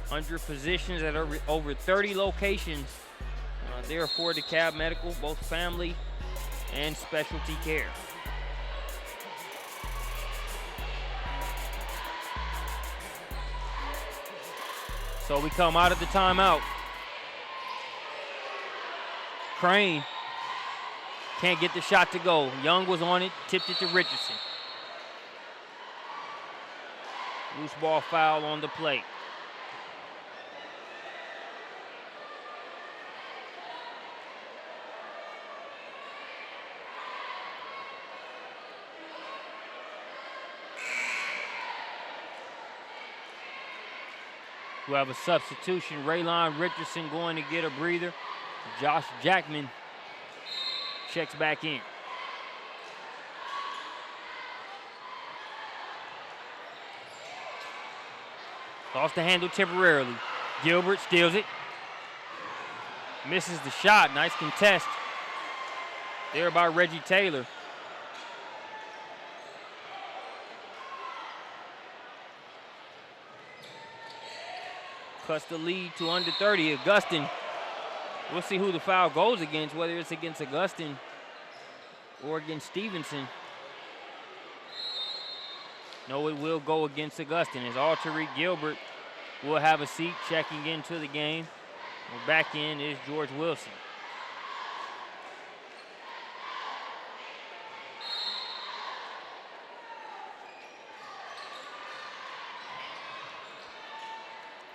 100 positions at over 30 locations there for Dekalb Medical, both family and specialty care. So we come out of the timeout. Crane can't get the shot to go. Young was on it, tipped it to Richardson. Loose ball foul on the play. We have a substitution. Raylon Richardson going to get a breather. Josh Jackman checks back in. Lost the handle temporarily. Gilbert steals it. Misses the shot. Nice contest there by Reggie Taylor. cuts the lead to under 30. Augustin, we'll see who the foul goes against, whether it's against Augustin or against Stephenson. No, it will go against Augustin, as Tariq Gilbert will have a seat checking into the game. Well, back in is George Wilson.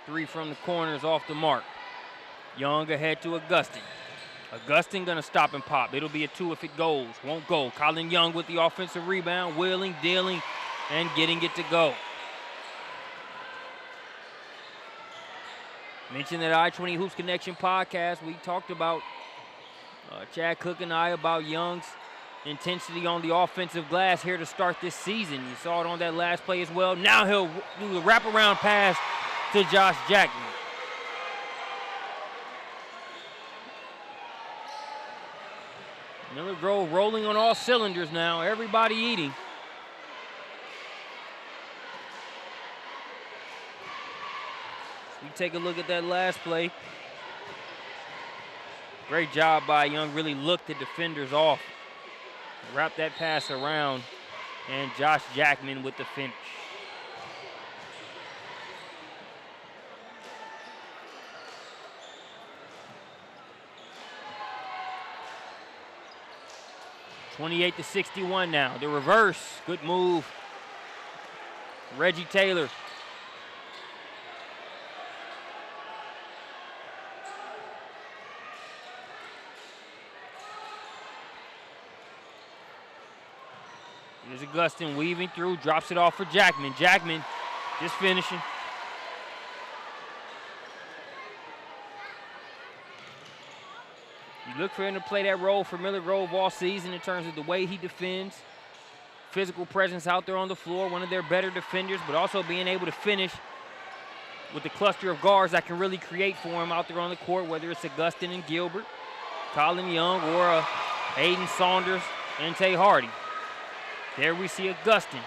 Three from the corner is off the mark. Young ahead to Augustin. Augustin gonna stop and pop. It'll be a 2 if it goes. Won't go. Colin Young with the offensive rebound, wheeling, dealing, and getting it to go. Mentioned that I-20 Hoops Connection podcast, we talked about, Chad Cook and I, about Young's intensity on the offensive glass here to start this season. You saw it on that last play as well. Now he'll do the wraparound pass to Josh Jackman. Miller Grove rolling on all cylinders now. Everybody eating. We take a look at that last play. Great job by Young. Really looked the defenders off. Wrapped that pass around. And Josh Jackman with the finish. (28-61) now. The reverse. Good move. Reggie Taylor. Here's Augustin weaving through, drops it off for Jackman. Jackman just finishing. You look for him to play that role for Miller Grove all season in terms of the way he defends. Physical presence out there on the floor, one of their better defenders, but also being able to finish with the cluster of guards that can really create for him out there on the court, whether it's Augustin and Gilbert, Colin Young, or Aiden Saunders and Tay Hardy. There we see Augustin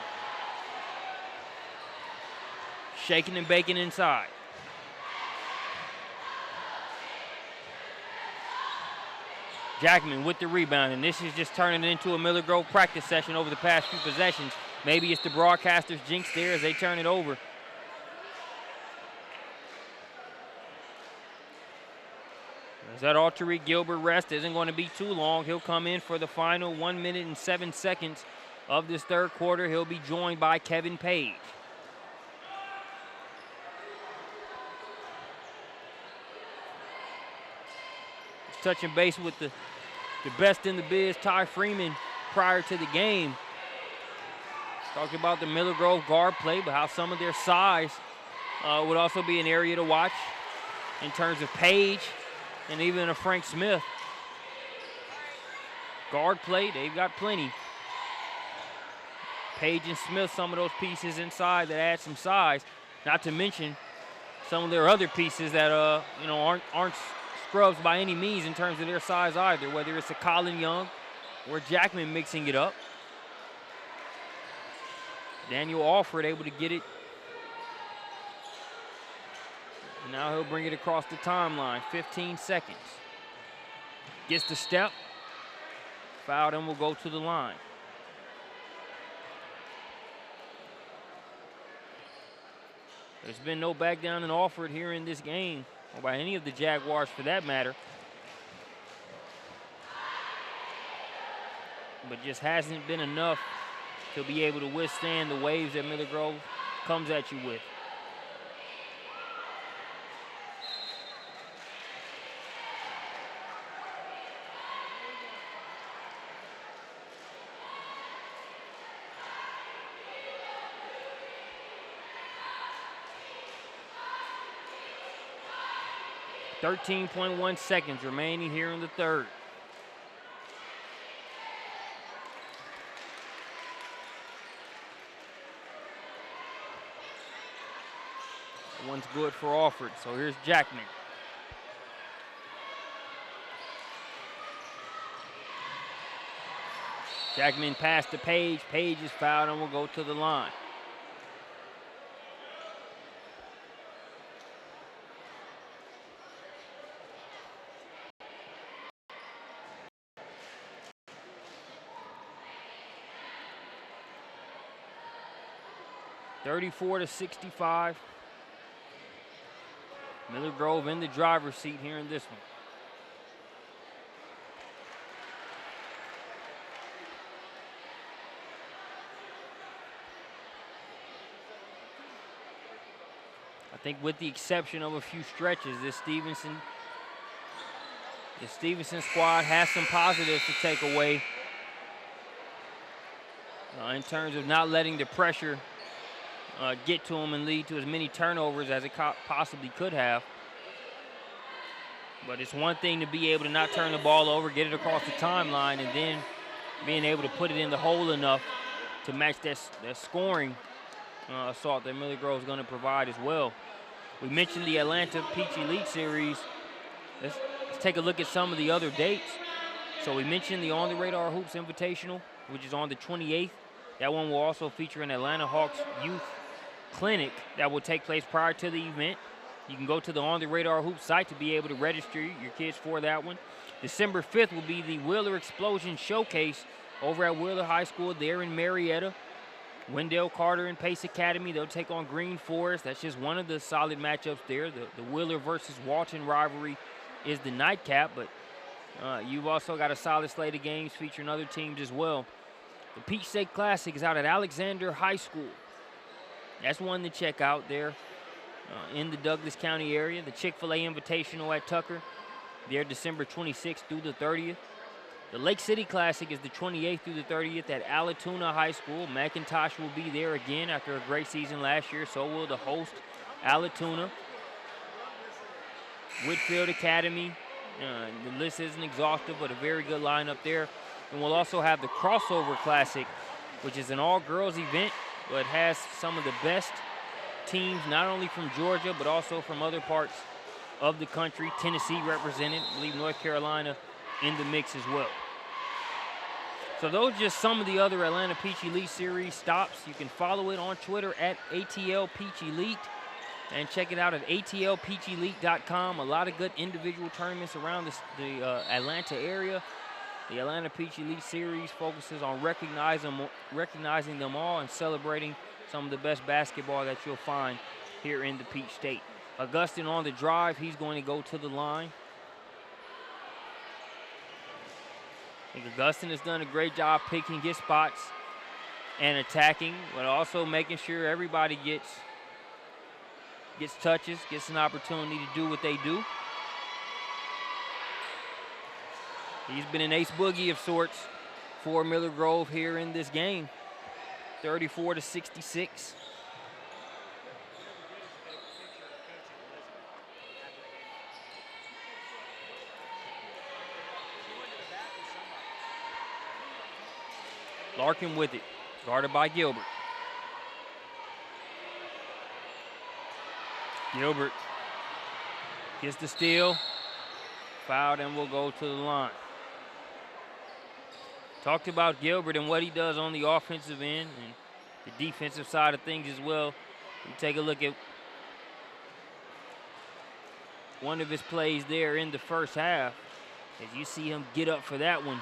shaking and baking inside. Jackman with the rebound, and this is just turning into a Miller Grove practice session over the past few possessions. Maybe it's the broadcaster's jinx there as they turn it over. As that Tariq Gilbert rest isn't going to be too long. He'll come in for the final 1 minute and 7 seconds of this third quarter. He'll be joined by Kevin Page. Touching base with the best in the biz, Ty Freeman, prior to the game. Talking about the Miller Grove guard play, but how some of their size would also be an area to watch in terms of Page and even a Frank Smith. Guard play, they've got plenty. Page and Smith, some of those pieces inside that add some size. Not to mention some of their other pieces that aren't scrubs by any means in terms of their size either, whether it's a Colin Young or Jackman mixing it up. Daniel Alford able to get it. And now he'll bring it across the timeline. 15 seconds. Gets the step. Fouled and will go to the line. There's been no back down in Alford here in this game, or by any of the Jaguars for that matter. But just hasn't been enough to be able to withstand the waves that Miller Grove comes at you with. .1 seconds remaining here in the third. One's good for Alford, so here's Jackman. Jackman passed to Page. Page is fouled and will go to the line. 34-65. Miller Grove in the driver's seat here in this one. I think with the exception of a few stretches, this Stephenson squad has some positives to take away in terms of not letting the pressure get to them and lead to as many turnovers as it possibly could have. But it's one thing to be able to not turn the ball over, get it across the timeline, and then being able to put it in the hole enough to match that scoring assault that Miller Grove is going to provide as well. We mentioned the Atlanta Peach Elite Series. Let's take a look at some of the other dates. So we mentioned the On the Radar Hoops Invitational, which is on the 28th. That one will also feature an Atlanta Hawks youth clinic that will take place prior to the event. You can go to the On the Radar Hoops site to be able to register your kids for that one. December 5th will be the Wheeler Explosion Showcase over at Wheeler High School there in Marietta. Wendell Carter and Pace Academy, they'll take on Green Forest. That's just one of the solid matchups there. The Wheeler versus Walton rivalry is the nightcap, but you've also got a solid slate of games featuring other teams as well. The Peach State Classic is out at Alexander High School. That's one to check out there in the Douglas County area. The Chick-fil-A Invitational at Tucker, there December 26th through the 30th. The Lake City Classic is the 28th through the 30th at Alatoona High School. McIntosh will be there again after a great season last year. So will the host, Alatoona. Whitfield Academy. The list isn't exhaustive, but a very good lineup there. And we'll also have the Crossover Classic, which is an all-girls event, but has some of the best teams, not only from Georgia, but also from other parts of the country. Tennessee represented, I believe North Carolina in the mix as well. So those are just some of the other Atlanta Peach Elite Series stops. You can follow it on Twitter at ATL Peach Elite and check it out at atlpeachelite.com. A lot of good individual tournaments around the Atlanta area. The Atlanta Peach Elite Series focuses on recognizing them all and celebrating some of the best basketball that you'll find here in the Peach State. Augustin on the drive, he's going to go to the line. I think Augustin has done a great job picking his spots and attacking, but also making sure everybody gets touches, gets an opportunity to do what they do. He's been an ace boogie of sorts for Miller Grove here in this game. 34-66. Larkin with it, guarded by Gilbert. Gilbert gets the steal, fouled, and will go to the line. Talked about Gilbert and what he does on the offensive end and the defensive side of things as well. You take a look at one of his plays there in the first half as you see him get up for that one.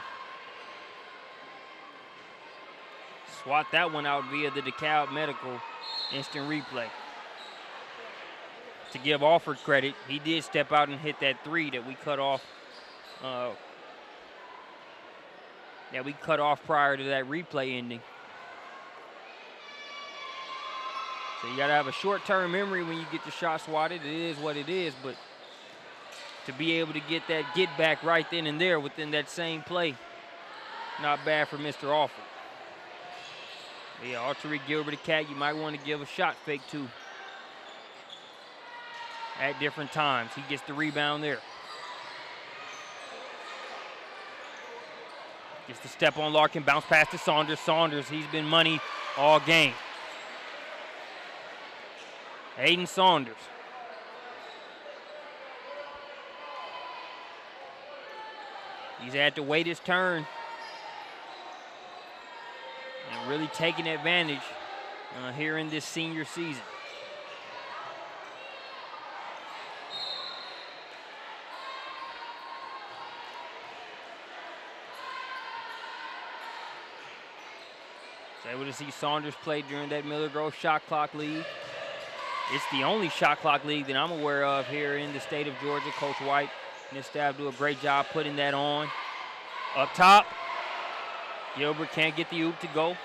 Swat that one out via the Dekalb Medical instant replay. To give Alford credit, he did step out and hit that three that we cut off. Prior to that replay ending. So you gotta have a short-term memory when you get the shot swatted. It is what it is, but to be able to get that get back right then and there within that same play, not bad for Mr. Alford. But yeah, Altery Gilbert, a cat you might want to give a shot fake to at different times. He gets the rebound there. Gets the step on Larkin, bounce pass to Saunders. Saunders, he's been money all game. Aiden Saunders. He's had to wait his turn and really taking advantage here in this senior season. Was able to see Saunders play during that Miller Grove Shot Clock League. It's the only shot clock league that I'm aware of here in the state of Georgia. Coach White and his staff do a great job putting that on. Up top, Gilbert can't get the oop to go.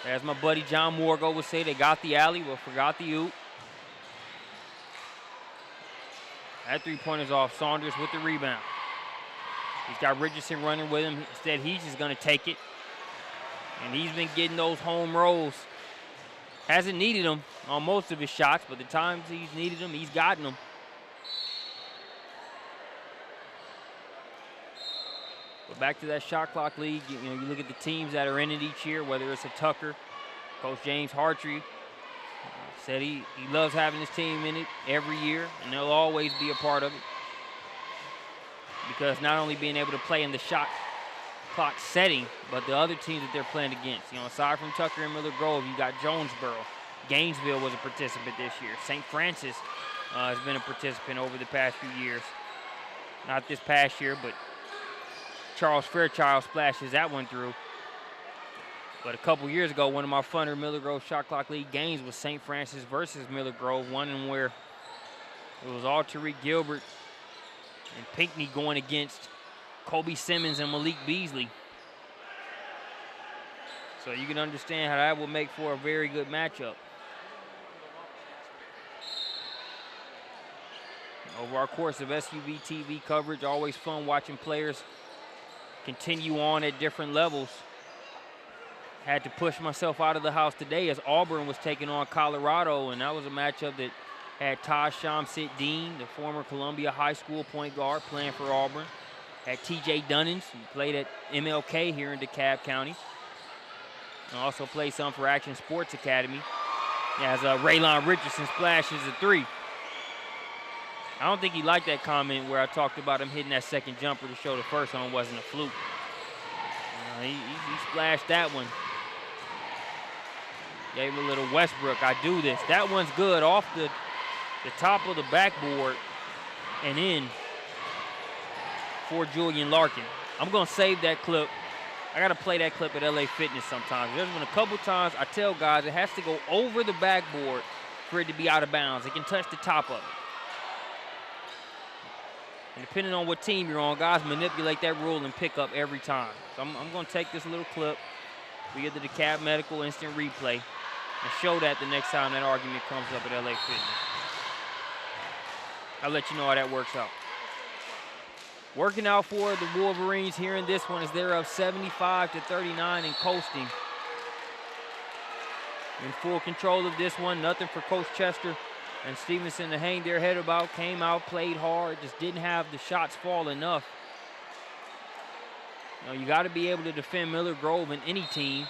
As my buddy John Morgo would say, they got the alley, but forgot the oop. That three-pointer's off. Saunders with the rebound. He's got Richardson running with him. Instead, he's just going to take it. And he's been getting those home rolls. Hasn't needed them on most of his shots, but the times he's needed them, he's gotten them. But back to that shot clock league, you look at the teams that are in it each year, whether it's a Tucker, Coach James Hartree said he loves having his team in it every year, and they'll always be a part of it. Because not only being able to play in the shot clock setting, but the other teams that they're playing against. Aside from Tucker and Miller Grove, you got Jonesboro. Gainesville was a participant this year. St. Francis has been a participant over the past few years. Not this past year, but Charles Fairchild splashes that one through. But a couple years ago, one of my funner Miller Grove Shot Clock League games was St. Francis versus Miller Grove, one in where it was all Tariq Gilbert and Pinckney going against Kobe Simmons and Malik Beasley. So you can understand how that will make for a very good matchup. Over our course of SUVtv coverage, always fun watching players continue on at different levels. Had to push myself out of the house today as Auburn was taking on Colorado, and that was a matchup that had Taj Shamsit-Dean, the former Columbia High School point guard, playing for Auburn. Had T.J. Dunnins, who played at MLK here in DeKalb County. And also played some for Action Sports Academy. As Raylon Richardson splashes a three. I don't think he liked that comment where I talked about him hitting that second jumper to show the first one wasn't a fluke. He splashed that one. Gave him a little Westbrook, I do this. That one's good off the top of the backboard and in for Julian Larkin. I'm going to save that clip. I got to play that clip at LA Fitness sometimes. There's been a couple times I tell guys it has to go over the backboard for it to be out of bounds. It can touch the top of it. And depending on what team you're on, guys manipulate that rule and pick up every time. So I'm going to take this little clip. We get the DeKalb Medical Instant Replay and show that the next time that argument comes up at LA Fitness. I'll let you know how that works out. Working out for the Wolverines here in this one as they're up 75-39 and coasting. In full control of this one, nothing for Coach Chester and Stephenson to hang their head about. Came out, played hard, just didn't have the shots fall enough. You got to be able to defend Miller Grove in any team,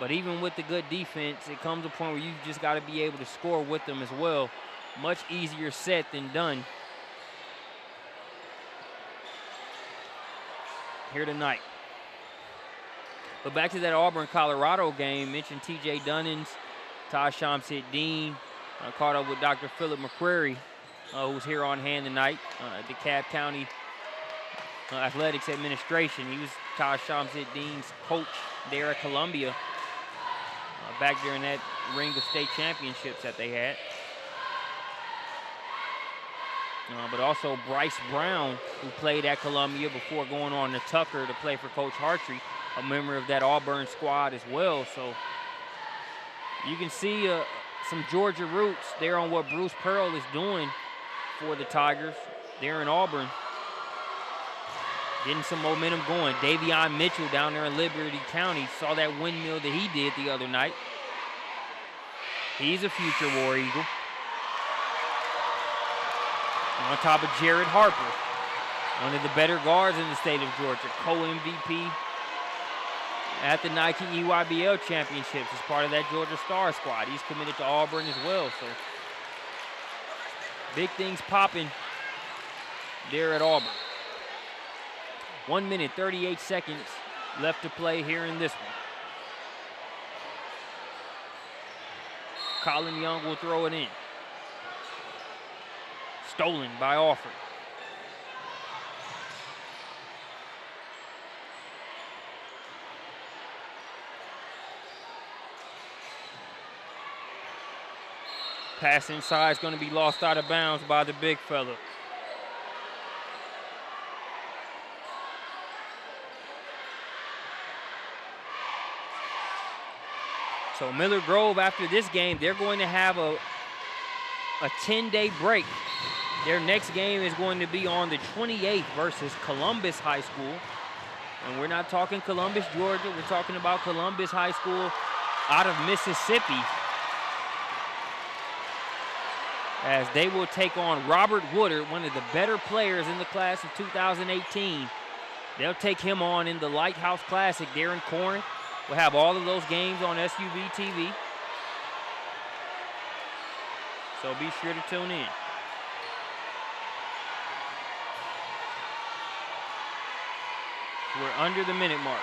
but even with the good defense, it comes a point where you just got to be able to score with them as well. Much easier said than done here tonight. But back to that Auburn-Colorado game, mentioned T.J. Dunnins, Taj Shamsit-Dean. I caught up with Dr. Philip McCrary, who's here on hand tonight, DeKalb County Athletics Administration. He was Taj Shamsit-Dean's coach there at Columbia back during that ring of state championships that they had. But also Bryce Brown, who played at Columbia before going on to Tucker to play for Coach Hartree, a member of that Auburn squad as well. So you can see some Georgia roots there on what Bruce Pearl is doing for the Tigers there in Auburn. Getting some momentum going. Davion Mitchell down there in Liberty County saw that windmill that he did the other night. He's a future War Eagle. On top of Jared Harper, one of the better guards in the state of Georgia, co-MVP at the Nike EYBL Championships as part of that Georgia Star squad. He's committed to Auburn as well, so big things popping there at Auburn. 1 minute, 38 seconds left to play here in this one. Colin Young will throw it in. Stolen by Alford. Pass inside is going to be lost out of bounds by the big fella. So Miller Grove, after this game, they're going to have a 10-day break. Their next game is going to be on the 28th versus Columbus High School. And we're not talking Columbus, Georgia. We're talking about Columbus High School out of Mississippi, as they will take on Robert Woodard, one of the better players in the class of 2018. They'll take him on in the Lighthouse Classic there in Corinth. We'll have all of those games on SUVtv. So be sure to tune in. We're under the minute mark.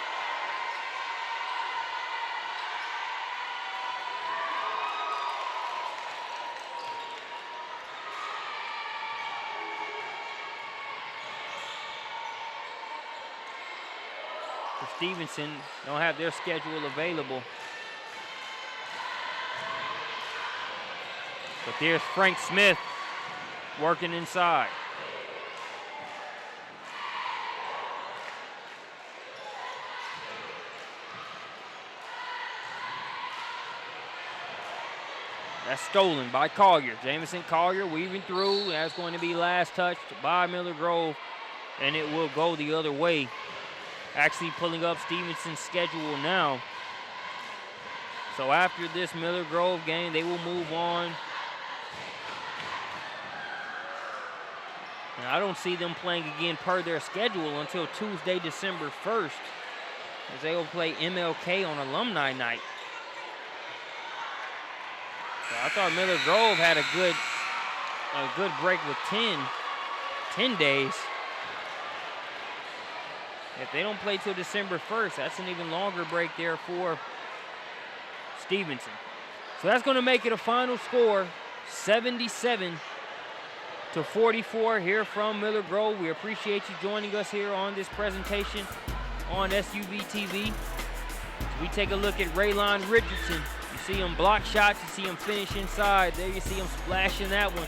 For Stephenson, don't have their schedule available. But there's Frank Smith working inside. That's stolen by Collier. Jamison Collier weaving through. That's going to be last touched by Miller Grove, and it will go the other way. Actually pulling up Stevenson's schedule now. So after this Miller Grove game, they will move on. And I don't see them playing again per their schedule until Tuesday, December 1st, as they will play MLK on Alumni Night. So I thought Miller Grove had a good break with 10 days. If they don't play till December 1st, that's an even longer break there for Stephenson. So that's going to make it a final score, 77-44 here from Miller Grove. We appreciate you joining us here on this presentation on SUVtv. We take a look at Raylon Richardson. You see him block shots, you see him finish inside. There you see him splashing that one.